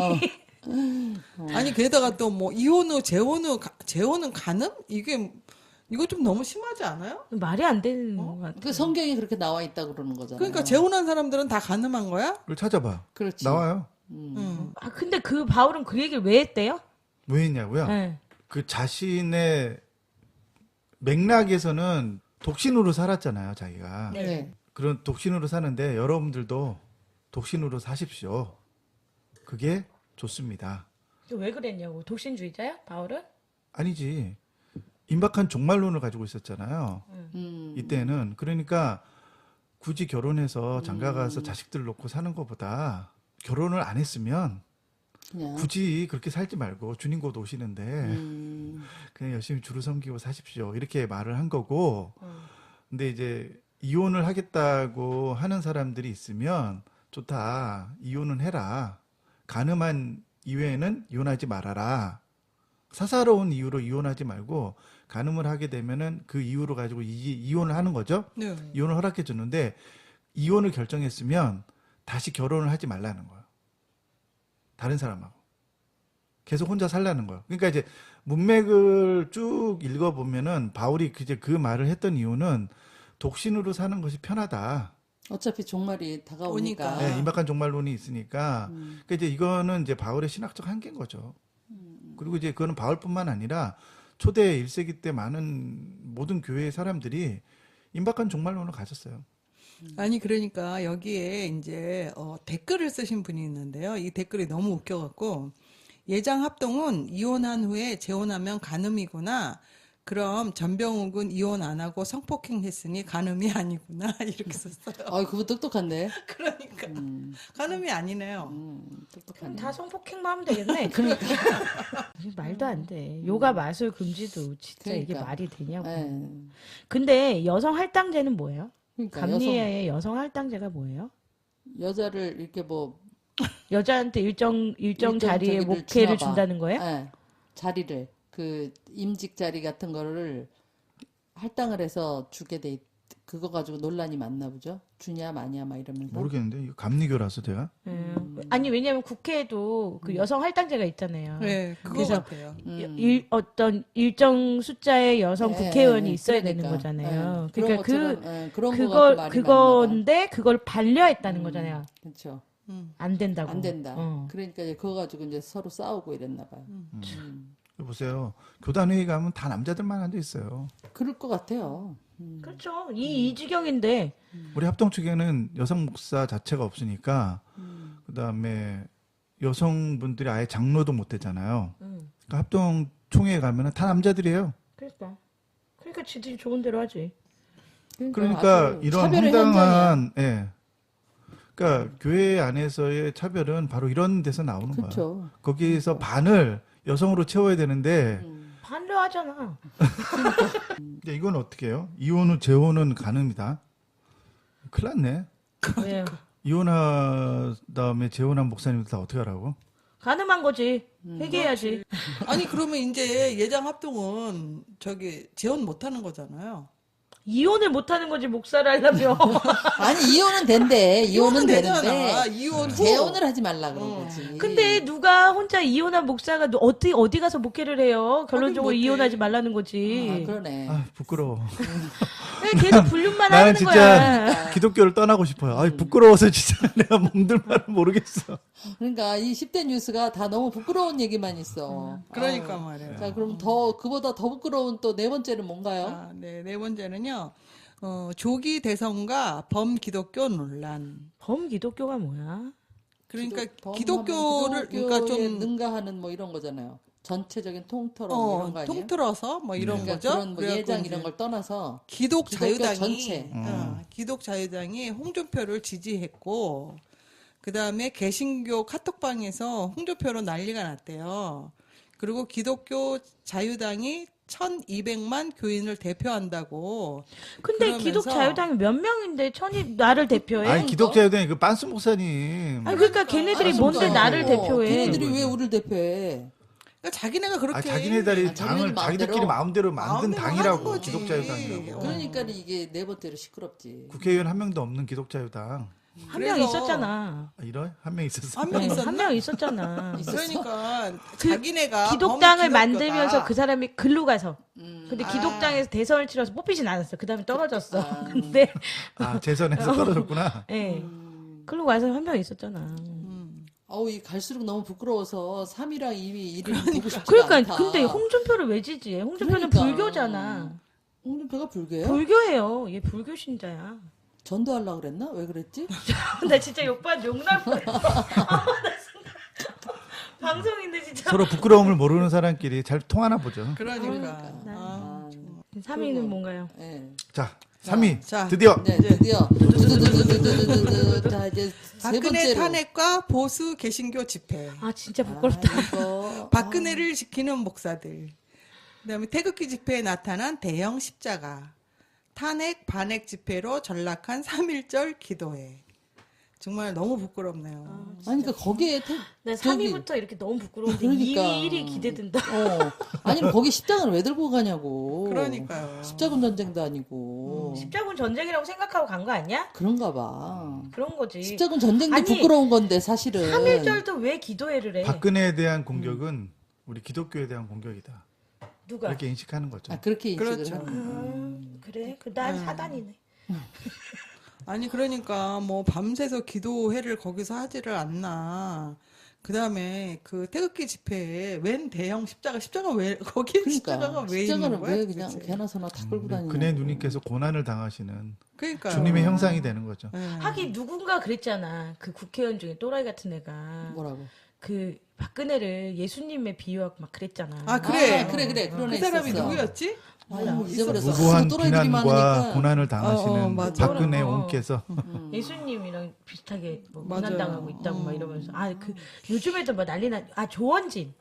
아니 게다가 또 뭐 이혼 후 재혼은 가능? 이거 좀 너무 심하지 않아요? 말이 안 되는 것 같아. 그 성경에 그렇게 나와 있다 그러는 거잖아요. 그러니까 재혼한 사람들은 다 가늠한 거야? 그걸 찾아봐. 그렇지. 나와요. 아, 근데 그 바울은 그 얘기를 왜 했대요? 왜 했냐고요? 네. 그 자신의 맥락에서는 독신으로 살았잖아요, 자기가. 네. 그런 독신으로 사는데 여러분들도 독신으로 사십시오. 그게 좋습니다. 왜 그랬냐고. 독신주의자야? 바울은? 아니지. 임박한 종말론을 가지고 있었잖아요. 이때는. 그러니까 굳이 결혼해서 장가가서 자식들 놓고 사는 것보다 결혼을 안 했으면 그냥. 굳이 그렇게 살지 말고 주님 곧 오시는데 그냥 열심히 주를 섬기고 사십시오. 이렇게 말을 한 거고. 근데 이제 이혼을 하겠다고 하는 사람들이 있으면 좋다. 이혼은 해라. 가늠한 이외에는 이혼하지 말아라. 사사로운 이유로 이혼하지 말고 간음을 하게 되면은 그 이유로 가지고 이혼을 하는 거죠. 네. 이혼을 허락해 줬는데 이혼을 결정했으면 다시 결혼을 하지 말라는 거예요. 다른 사람하고. 계속 혼자 살라는 거예요. 그러니까 이제 문맥을 쭉 읽어보면은 바울이 이제 그 말을 했던 이유는 독신으로 사는 것이 편하다. 어차피 종말이 다가오니까. 오니까. 네, 임박한 종말론이 있으니까. 그러니까 이제 이거는 이제 바울의 신학적 한계인 거죠. 그리고 이제 그거는 바울뿐만 아니라 초대 1세기 때 많은 모든 교회의 사람들이 임박한 종말론을 가졌어요. 아니 그러니까 여기에 이제 댓글을 쓰신 분이 있는데요. 이 댓글이 너무 웃겨갖고 예장 합동은 이혼한 후에 재혼하면 간음이구나. 그럼 전병욱은 이혼 안 하고 성폭행했으니 간음이 아니구나 이렇게 썼어요. 그거 똑똑한데. 그러니까 간음이 아니네요. 똑똑하네. 다 성폭행만 하면 되겠네. 그러니까 말도 안 돼. 요가 마술 금지도 진짜 이게 그러니까. 말이 되냐고. 예. 근데 여성 할당제는 뭐예요? 그러니까 감리회의 여성 할당제가 뭐예요? 여자를 이렇게 뭐 여자한테 일정 자리에 저기를 목회를 주나 봐. 준다는 거예요? 예. 자리를 그 임직 자리 같은 거를 할당을 해서 주게 돼 그거 가지고 논란이 많나 보죠. 주냐 마냐 막 이러면서. 모르겠는데 이거 감리교라서 제가. 아니 왜냐면 국회에도 그 여성 할당제가 있잖아요. 네, 그거 그래서 같아요. 어떤 일정 숫자의 여성 예, 국회의원이 예, 있어야 그러니까. 되는 거잖아요. 예. 그러니까 그런 거 갖고 말이 그건데 그걸 반려했다는 거잖아요. 그렇죠. 안 된다고. 안 된다. 어. 그러니까 이제 그거 가지고 이제 서로 싸우고 이랬나 봐요. 보세요. 교단회의 가면 다 남자들만 앉아 있어요. 그럴 것 같아요. 그렇죠. 이 지경인데 우리 합동 측에는 여성 목사 자체가 없으니까 그다음에 여성분들이 아예 장로도 못 되잖아요. 그러니까 합동 총회에 가면은 다 남자들이에요. 그러니까 지들이 좋은 대로 하지. 그러니까 아주 이런 차별의 황당한 그러니까 교회 안에서의 차별은 바로 이런 데서 나오는 거야. 그렇죠. 거기에서 반을 여성으로 채워야 되는데 반려하잖아. 이제 이건 어떻게 해요? 이혼 후 재혼은 가능이다. 큰일 났네. 왜요? 이혼한 다음에 재혼한 목사님들 다 어떻게 하라고? 가늠한 거지. 회개해야지. 아니 그러면 이제 예장 합동은 저기 재혼 못 하는 거잖아요. 이혼을 못하는 거지 목사를 하려면. 아니 이혼은 된대. 이혼은 되는데 되잖아. 이혼 후. 재혼을 하지 말라 그런 거지. 근데 누가 혼자 이혼한 목사가 어디 가서 목회를 해요? 결론적으로 하긴 못해. 이혼하지 말라는 거지. 그러네. 아 부끄러워. 그냥 계속 불륜만 나는 하는 진짜 거야. 기독교를 떠나고 싶어요. 아 부끄러워서 진짜 내가 몸둘 말을 모르겠어. 그러니까 이 10대 뉴스가 다 너무 부끄러운 얘기만 있어. 그러니까 아유. 말이에요. 자 그럼 그보다 더 부끄러운 또 네 번째는 뭔가요? 네 번째는요. 조기 대선과 범기독교 논란. 범기독교가 뭐야? 그러니까 범하면 기독교를 그러니까 기독교에 좀 능가하는 뭐 이런 거잖아요. 전체적인 통틀어 뭐 이런 거 아니에요? 통틀어서 뭐 이런 그러니까 거죠. 그런 뭐 그래갖고 예장 이제 이런 걸 떠나서 기독 기독교 자유당이 전체. 기독 자유당이 홍준표를 지지했고 그다음에 개신교 카톡방에서 홍준표로 난리가 났대요. 그리고 기독교 자유당이 1200만 교인을 대표한다고. 근데 그러면서 기독 자유당이 몇 명인데 나를 대표해? 아니 기독자유당이 그 빤스 목사님. 아니, 그러니까 걔네들이 알았어, 뭔데 알았어. 나를 대표해? 걔네들이 왜 우리를 대표해? 그러니까 자기네가 그렇게 자기네들이 아, 당을 자기네들 자기들끼리 마음대로 만든 마음대로 당이라고 하는 거지. 기독자유당이라고. 그러니까 이게 네 번째로 시끄럽지. 국회의원 한 명도 없는 기독자유당. 한 명 그래서 있었잖아. 이런 한 명 있었어. 한 명 있었나? 한 명 있었잖아. 그러니까 그 자기네가 기독당을 범기독교다. 만들면서 그 사람이 글로 가서. 근데 아. 기독당에서 대선을 치러서 뽑히진 않았어. 그 다음에 떨어졌어. 아. 근데 아 재선에서 떨어졌구나. 예. 글로 가서 한 명 있었잖아. 이 갈수록 너무 부끄러워서 3위랑 2위, 1위를 보고 싶지가 그러니까 않다. 근데 홍준표를 왜 지지해? 홍준표는 그러니까. 불교잖아. 홍준표가 불교예요? 불교예요. 얘 불교 신자야. 전도하려고 그랬나? 왜 그랬지? 나 진짜 오빠 욕날 뻔했어. 나 순간 방송인데 진짜. 서로 부끄러움을 모르는 사람끼리 잘 통하나 보죠. 그러니까. 아, 3위는 뭔가요? 네. 자 3위 자. 드디어 네, 드디어 두두두두두두두두. 자 이제 세 박근혜 번째로. 탄핵과 보수 개신교 집회. 아 진짜 부끄럽다. 이거 박근혜를 지키는 목사들. 그다음에 태극기 집회에 나타난 대형 십자가. 탄핵 반핵 집회로 전락한 3.1절 기도회. 정말 너무 부끄럽네요. 아니 그러니까 거기에 나 저기- 3위부터 이렇게 너무 부끄러운데 그러니까. 2위 기대된다. 아니 거기 십자가를 왜 들고 가냐고. 그러니까요. 십자군 전쟁도 아니고. 십자군 전쟁이라고 생각하고 간 거 아니야? 그런가 봐. 그런 거지. 십자군 전쟁도 아니, 부끄러운 건데 사실은. 3.1절도 왜 기도회를 해? 박근혜에 대한 공격은 우리 기독교에 대한 공격이다. 누가? 이렇게 인식하는 거죠. 아, 그렇게 인식을 그렇죠. 하는. 그래? 난 사단이네. 아니 그러니까 뭐 밤새서 기도회를 거기서 하지를 않나. 그다음에 그 태극기 집회에 웬 대형 십자가 왜 거기 십자가가 그러니까 왜 있는 십자가를 거야? 왜 그냥 도대체? 개나 소나 다 끌고 다니는 그네 누님께서 고난을 당하시는 그러니까 주님의 형상이 되는 거죠. 하긴 누군가 그랬잖아. 그 국회의원 중에 또라이 같은 애가 뭐라고? 그 박근혜를 예수님에 비유하고 막 그랬잖아. 아 그래 그래 그런 그 애 사람이 있었어. 누구였지? 아유, 잊어버렸어. 무고한 또라이들이 비난과 많으니까. 고난을 당하시는 맞아. 박근혜 어. 옹께서 예수님이랑 비슷하게 뭐 맞아요. 고난당하고 있다고 막 이러면서 그 요즘에도 막 조원진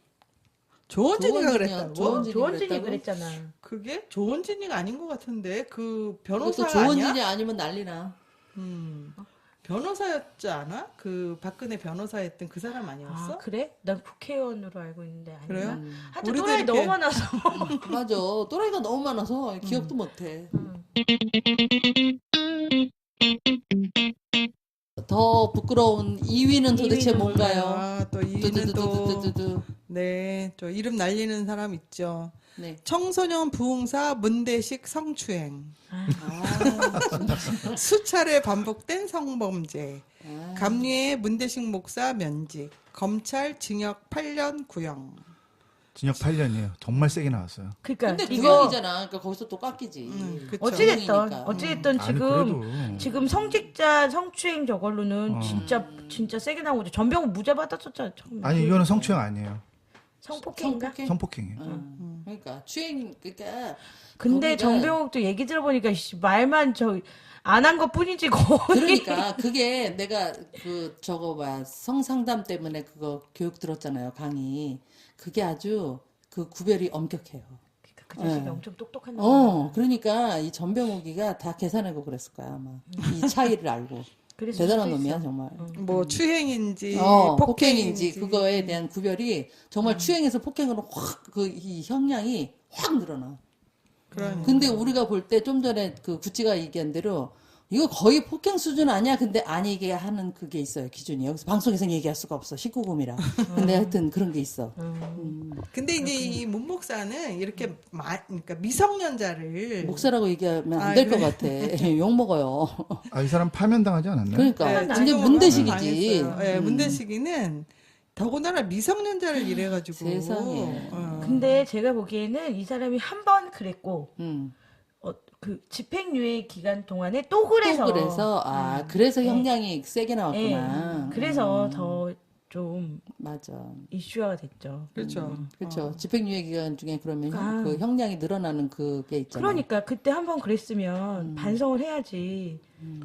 조원진이가 조원진이야, 그랬다고? 조원진이 조원진이 그랬다고? 그랬잖아. 그게 조원진이가 아닌 것 같은데 그 그것도 변호사가 조원진이 아니야? 아니면 난리나. 변호사였지 않아? 그 박근혜 변호사였던 그 사람 아니었어? 아 그래? 난 국회의원으로 알고 있는데 아니야. 그래요? 하여튼 우리도 또라이 이렇게- 너무 많아서. 맞아. 또라이가 너무 많아서 기억도 못해. 더 부끄러운 2위는 도대체 2위는 뭔가요? 아, 또 이는 또 두두두두두두두. 네, 저 이름 날리는 사람 있죠. 네. 청소년 부흥사 문대식 성추행, 아, 수차례 반복된 성범죄, 아. 감리의 문대식 목사 면직, 검찰 징역 8년 구형. 징역 8년이에요. 정말 세게 나왔어요. 그러니까 근데 이거 구형이잖아. 그러니까 거기서 또 깎이지. 그쵸. 어찌됐든 구형이니까. 어찌됐든 아니, 지금 그래도 지금 성직자 성추행 저걸로는 진짜 세게 나온 거죠. 전병훈 무죄 받았었잖아. 처음에. 아니 이거는 성추행 아니에요. 성폭행인가? 성폭행? 성폭행이에요. 그러니까 추행 그러니까 근데 거기가- 정병욱도 얘기 들어보니까 말만 안 한 것 뿐이지 거의. 그러니까 그게 내가 그 저거 뭐야 성상담 때문에 그거 교육 들었잖아요 강의. 그게 아주 그 구별이 엄격해요. 그 자식이 엄청 똑똑한 놈. 그러니까 이 전병욱이가 다 계산하고 그랬을 거야 아마 이 차이를 알고. 그래서 대단한 수도 놈이야 있어. 정말. 뭐 추행인지 폭행인지 그거에 대한 구별이 정말 추행에서 폭행으로 확 그 이 형량이 확 늘어나. 그러니까. 근데 우리가 볼 때 좀 전에 그 구찌가 얘기한 대로 이거 거의 폭행 수준 아니야? 근데 아니게 하는 그게 있어요 기준이. 여기서 방송에서 얘기할 수가 없어 19금이라. 근데 하여튼 그런 게 있어. 근데 이제 이 문 목사는 이렇게 그러니까 미성년자를 목사라고 얘기하면 아, 안 될 것 그래. 같아. 욕 먹어요. 아 이 사람 파면당하지 않았나요? 그러니까 네, 완전 지금은 문대식이지. 당했어요. 예, 문대식이는 더군다나 미성년자를 이래가지고 세상에. 근데 제가 보기에는 이 사람이 한 번 그랬고 음. 그 집행유예 기간 동안에 또 그래서 또 그래서 그래서 네. 형량이 세게 예, 나왔구나. 그래서 더 좀 맞아. 이슈화가 됐죠. 그렇죠. 그렇죠. 집행유예 기간 중에 그러면 아. 그 형량이 늘어나는 그게 있잖아요. 그러니까 그때 한 번 그랬으면 반성을 해야지.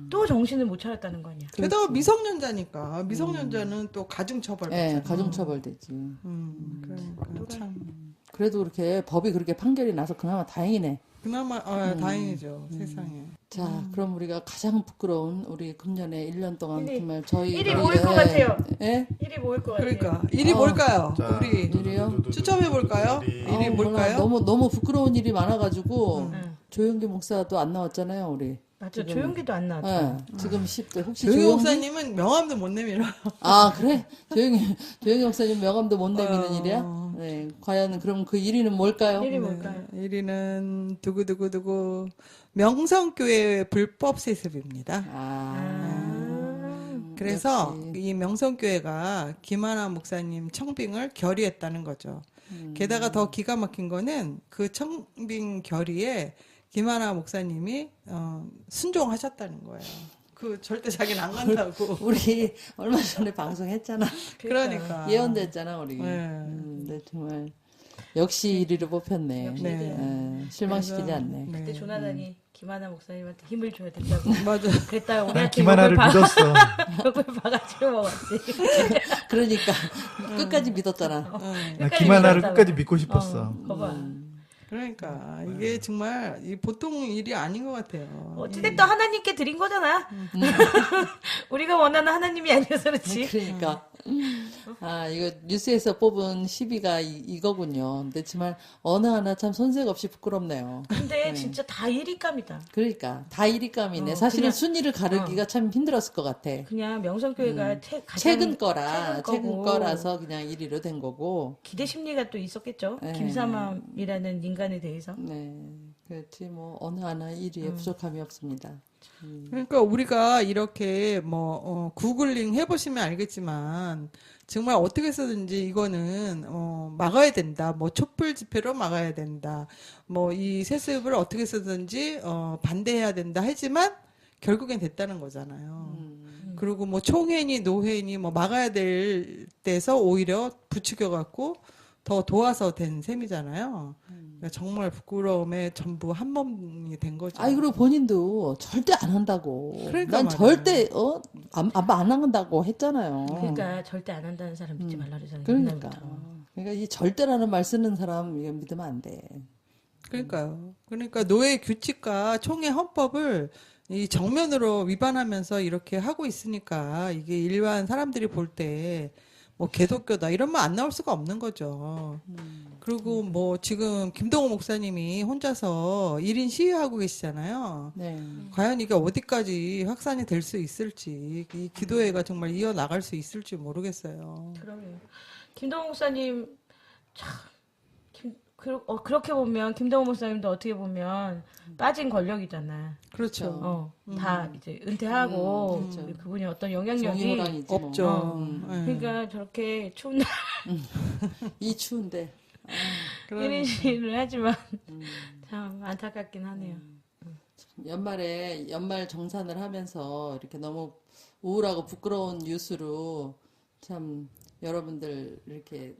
또 정신을 못 차렸다는 거 아니야. 게다가 미성년자니까 미성년자는 또 가중처벌 예, 받잖아. 가중처벌되지. 그러니까 참 그래도 그렇게 법이 그렇게 판결이 나서 그나마 다행이네. 그나마 다행이죠 세상에. 자, 그럼 우리가 가장 부끄러운 우리 금년에 1년 동안 일이- 정말 저희 일이 모일 것 같아요. 예? 일이 모일 것 같아요. 그러니까 일이 뭘까요? 자, 우리 일이요? 추첨해 볼까요? 일이 뭘까요? 너무 부끄러운 일이 많아가지고 응. 조영기 목사도 안 나왔잖아요, 우리. 맞죠. 조용기도 안 나왔죠. 예, 지금 혹시 조용히 조영기? 목사님은 명함도 못 내밀어. 아, 그래? 조영기 목사님 명함도 못 내미는 일이야? 네. 과연 그럼 그 1위는 뭘까요? 일이 뭘까요? 1위는 두구두구두구 명성교회 불법 세습입니다. 그래서 역시. 이 명성교회가 김하나 목사님 청빙을 결의했다는 거죠. 게다가 더 기가 막힌 거는 그 청빙 결의에 김하나 목사님이 순종하셨다는 거예요. 그 절대 자기는 안 간다고. 우리 얼마 전에 방송했잖아. 그러니까. 예언됐잖아, 우리. 네. 근데 정말 역시 1위로 뽑혔네. 역시 네. 실망시키지 그래서, 않네. 네. 그때 조나단이 김하나 목사님한테 힘을 줘야 된다고. 맞아. 그랬다가 난 우리한테 김하나를 믿었어. 욕을 봐가지고 먹었지. 그러니까 끝까지 믿었잖아. 나 끝까지 김하나를 믿었잖아. 끝까지 믿고 싶었어. 거봐. 그러니까 이게 정말 이 보통 일이 아닌 것 같아요. 어찌됐든 하나님께 드린 거잖아. 우리가 원하는 하나님이 아니어서 그렇지. 그러니까 아, 이거 뉴스에서 뽑은 시비가 이거군요. 근데 정말 어느 하나 참 손색 없이 부끄럽네요. 근데 진짜 다 일익감이다. 그러니까 다 일익감이네. 사실은 그냥- 순위를 가르기가 참 힘들었을 것 같아. 그냥 명성교회가 가장 최근 최근 거고. 거라서 그냥 1위로 된 거고. 기대 심리가 또 있었겠죠. 네. 김삼함이라는 인간에 대해서. 네, 그렇지 뭐 어느 하나 1위에 부족함이 없습니다. 그러니까 우리가 이렇게 구글링 해보시면 알겠지만 정말 어떻게 해서든지 이거는 막아야 된다. 뭐 촛불 집회로 막아야 된다. 뭐 이 세습을 어떻게 해서든지 반대해야 된다. 하지만 결국엔 됐다는 거잖아요. 그리고 뭐 총회니 노회니 뭐 막아야 될 때서 오히려 부추겨 갖고 더 도와서 된 셈이잖아요. 그러니까 정말 부끄러움에 전부 한 몸이 된 거죠. 아이 그리고 본인도 절대 안 한다고. 그러니까 난 말이야. 절대 안 한다고 했잖아요. 그러니까 절대 안 한다는 사람 믿지 말라 그러잖아요. 그러니까. 옛날부터. 그러니까 이 절대라는 말 쓰는 사람 이거 믿으면 안 돼. 그러니까요. 그러니까 노예 규칙과 총회 헌법을 이 정면으로 위반하면서 이렇게 하고 있으니까 이게 일반 사람들이 볼 때 뭐 개독교다 이런 말 안 나올 수가 없는 거죠. 그리고 뭐 지금 김동호 목사님이 혼자서 1인 시위하고 계시잖아요. 네. 과연 이게 어디까지 확산이 될 수 있을지, 이 기도회가 정말 이어나갈 수 있을지 모르겠어요. 그러게요. 김동호 목사님 참 그렇게 보면 김동호 목사님도 어떻게 보면 빠진 권력이잖아. 그렇죠. 다 이제 은퇴하고 그렇죠. 그분이 어떤 영향력이 정의호랑이지 뭐. 없죠. 네. 그러니까 저렇게 추운 날 이 추운데. 그러니까. 1인 시위를 하지만 참 안타깝긴 하네요. 연말에 연말 정산을 하면서 이렇게 너무 우울하고 부끄러운 뉴스로 참 여러분들 이렇게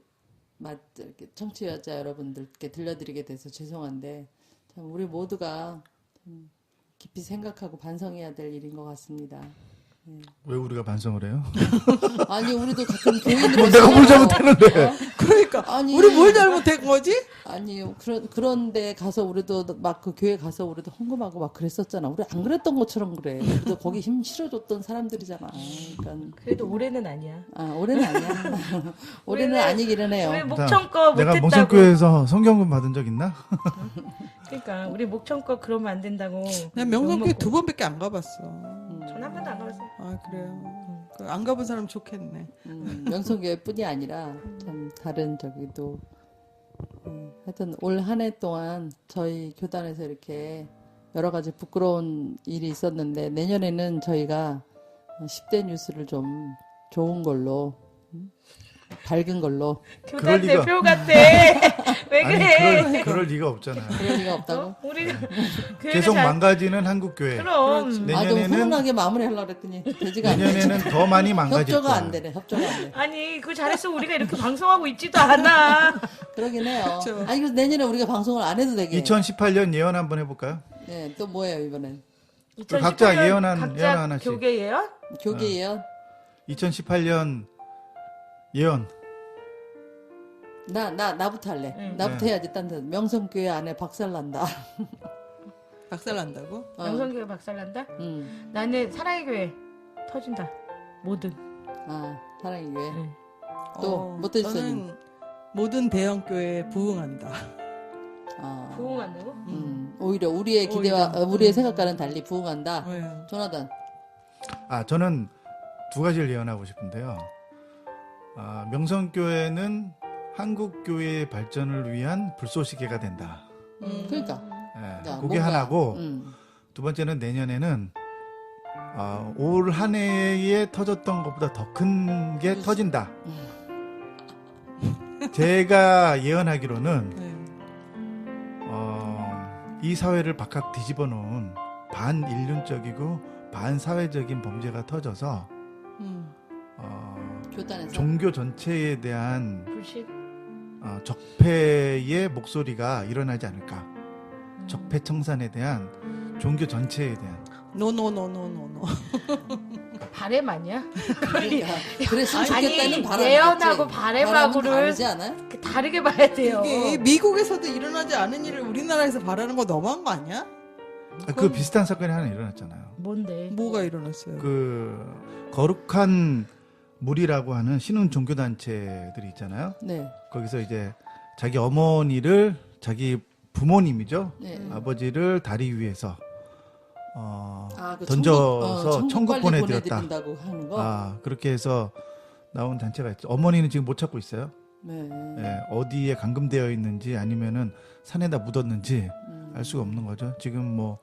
청취자 여러분들께 들려드리게 돼서 죄송한데 참 우리 모두가 좀 깊이 생각하고 반성해야 될 일인 것 같습니다. 왜 우리가 반성을 해요? 아니 우리도 같은 교인으로서 내가 뭘 잘못했는데? 그러니까 아니, 우리 뭘 잘못한 거지? 아니요 그런데 가서 우리도 막 그 교회 가서 우리도 헌금하고 막 그랬었잖아. 우리 안 그랬던 것처럼 그래. 우리도 거기 힘 실어줬던 사람들이잖아. 그러니까 그래도 올해는 아니야. 올해는 아니야. 올해는 아니기는 해요. 우리 목청껏 내가 못했다고. 목성교회에서 성경금 받은 적 있나? 그러니까 우리 목청껏 그러면 안 된다고. 난 명성교회 2번밖에 안 가봤어. 전 한 번도 안 가봤어요. 아 그래요. 안 가본 사람 좋겠네. 명성교회뿐이 아니라 참 다른 저기도 하여튼 올 한 해 동안 저희 교단에서 이렇게 여러 가지 부끄러운 일이 있었는데 내년에는 저희가 10대 뉴스를 좀 좋은 걸로 밝은 걸로 교단 그럴 리가. 대표 같아. 왜 그래? 아니 그럴 리가 없잖아요. 그럴 리가 없다고. 우리는 계속 망가지는 한국교회. 그럼 아, 좀 내년에는 훈훈하게 마무리하려고 그랬더니 되지가 않네. 내년에는 더 많이 망가질 협조가 안 거예요. 되네. 협조가 안 돼. 아니 그거 잘했어. 우리가 이렇게 방송하고 있지도 않아. 그러긴 해요. 그렇죠. 아니 그래서 내년에 우리가 방송을 안 해도 되게. 2018년 예언 한번 해볼까요? 네, 또 뭐예요 이번엔? 각자 2018년 예언 각자 하나씩. 교계 예언? 교계 예언? 2018년 예언. 나부터 할래. 응. 나부터 네. 해야지. 딴 데. 명성교회 안에 박살난다. 박살난다고? 명성교회 박살난다? 나는 사랑의 교회 터진다. 뭐든. 사랑의 교회. 응. 또, 뭐 또 있어요? 저는 모든 대형 교회에 부응한다. 부흥한다고? 오히려 우리의 기대와 우리의 생각과는 달리 부응한다. 네. 조나단. 저는 두 가지를 예언하고 싶은데요. 명성교회는 한국교회의 발전을 위한 불쏘시개가 된다. 그러니까. 그게 뭔가, 하나고 두 번째는 내년에는 올 한 해에 터졌던 것보다 더 큰 게 터진다. 제가 예언하기로는 네. 이 사회를 박학 뒤집어 놓은 반인륜적이고 반사회적인 범죄가 터져서 교단에서. 종교 전체에 대한 불신. 적폐의 목소리가 일어나지 않을까. 적폐청산에 대한 종교 전체에 대한. 노노노노노노. 바램 아니야? 그러니까. 그랬으면 아니, 좋겠다는 바람. 예언하고 바램하고를 다르지 않아요? 다르게 봐야 돼요. 이게 미국에서도 일어나지 않은 일을 우리나라에서 바라는 거 너무한 거 아니야? 그 비슷한 사건이 하나 일어났잖아요. 뭔데? 뭐가 일어났어요? 그 거룩한 무리라고 하는 신흥 종교 단체들이 있잖아요. 네. 거기서 이제 자기 어머니를 자기 부모님이죠. 네. 아버지를 다리 위에서 그 던져서 천국 빨리 보내드렸다. 보내드린다고 하는 거. 그렇게 해서 나온 단체가 있죠. 어머니는 지금 못 찾고 있어요. 네. 예, 어디에 감금되어 있는지 아니면은 산에다 묻었는지 알 수가 없는 거죠. 지금 뭐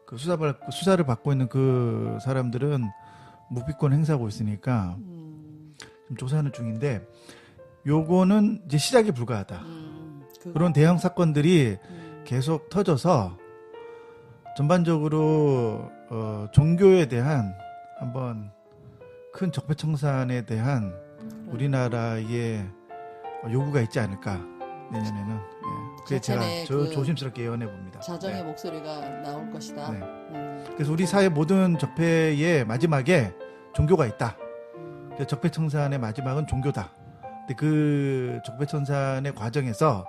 그 수사를 받고 있는 그 사람들은 무비권 행사하고 있으니까 지금 조사하는 중인데 요거는 이제 시작에 불과하다. 그런 대형 사건들이 계속 터져서 전반적으로 종교에 대한 한번 큰 적폐청산에 대한 우리나라의 요구가 있지 않을까 내년에는. 예. 그게 제가 자찬의 그 조심스럽게 예언해 봅니다. 자정의 네. 목소리가 나올 것이다. 네. 그래서 우리 사회 모든 적폐의 마지막에 종교가 있다. 그래서 적폐청산의 마지막은 종교다. 근데 그 적폐청산의 과정에서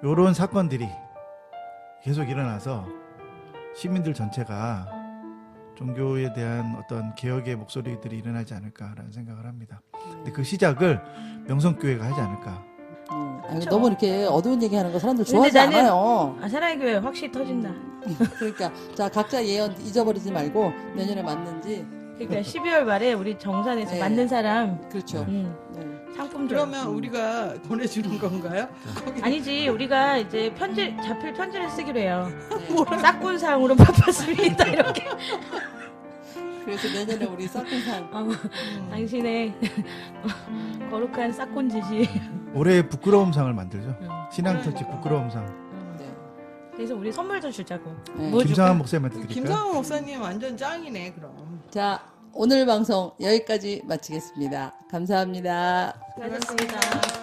이런 사건들이 계속 일어나서 시민들 전체가 종교에 대한 어떤 개혁의 목소리들이 일어나지 않을까라는 생각을 합니다. 근데 그 시작을 명성교회가 하지 않을까. 너무 이렇게 어두운 얘기하는 거 사람들 근데 좋아하지 나는- 않아요. 사랑의 교회 확실히 터진다. 그러니까 자 각자 예언 잊어버리지 말고 내년에 맞는지. 그러니까 12월 말에 우리 정산에서 네. 맞는 사람 그렇죠. 네. 상품 줘. 그러면 우리가 보내주는 건가요? 거기 아니지 우리가 이제 자필 편지를 쓰기로 해요. 네. 싹군상으로 바빴습니다 이렇게. 그래서 내년에 우리 싹군상. 당신의 거룩한 싹군 지시. 올해 부끄러움상을 만들죠. 응. 신앙특집 부끄러움상. 네. 그래서 우리 선물도 주자고. 네. 뭐 김상환 줄까? 목사님한테 드릴까요? 김상호 목사님 완전 짱이네 그럼. 자 오늘 방송 여기까지 마치겠습니다. 감사합니다. 수고하셨습니다.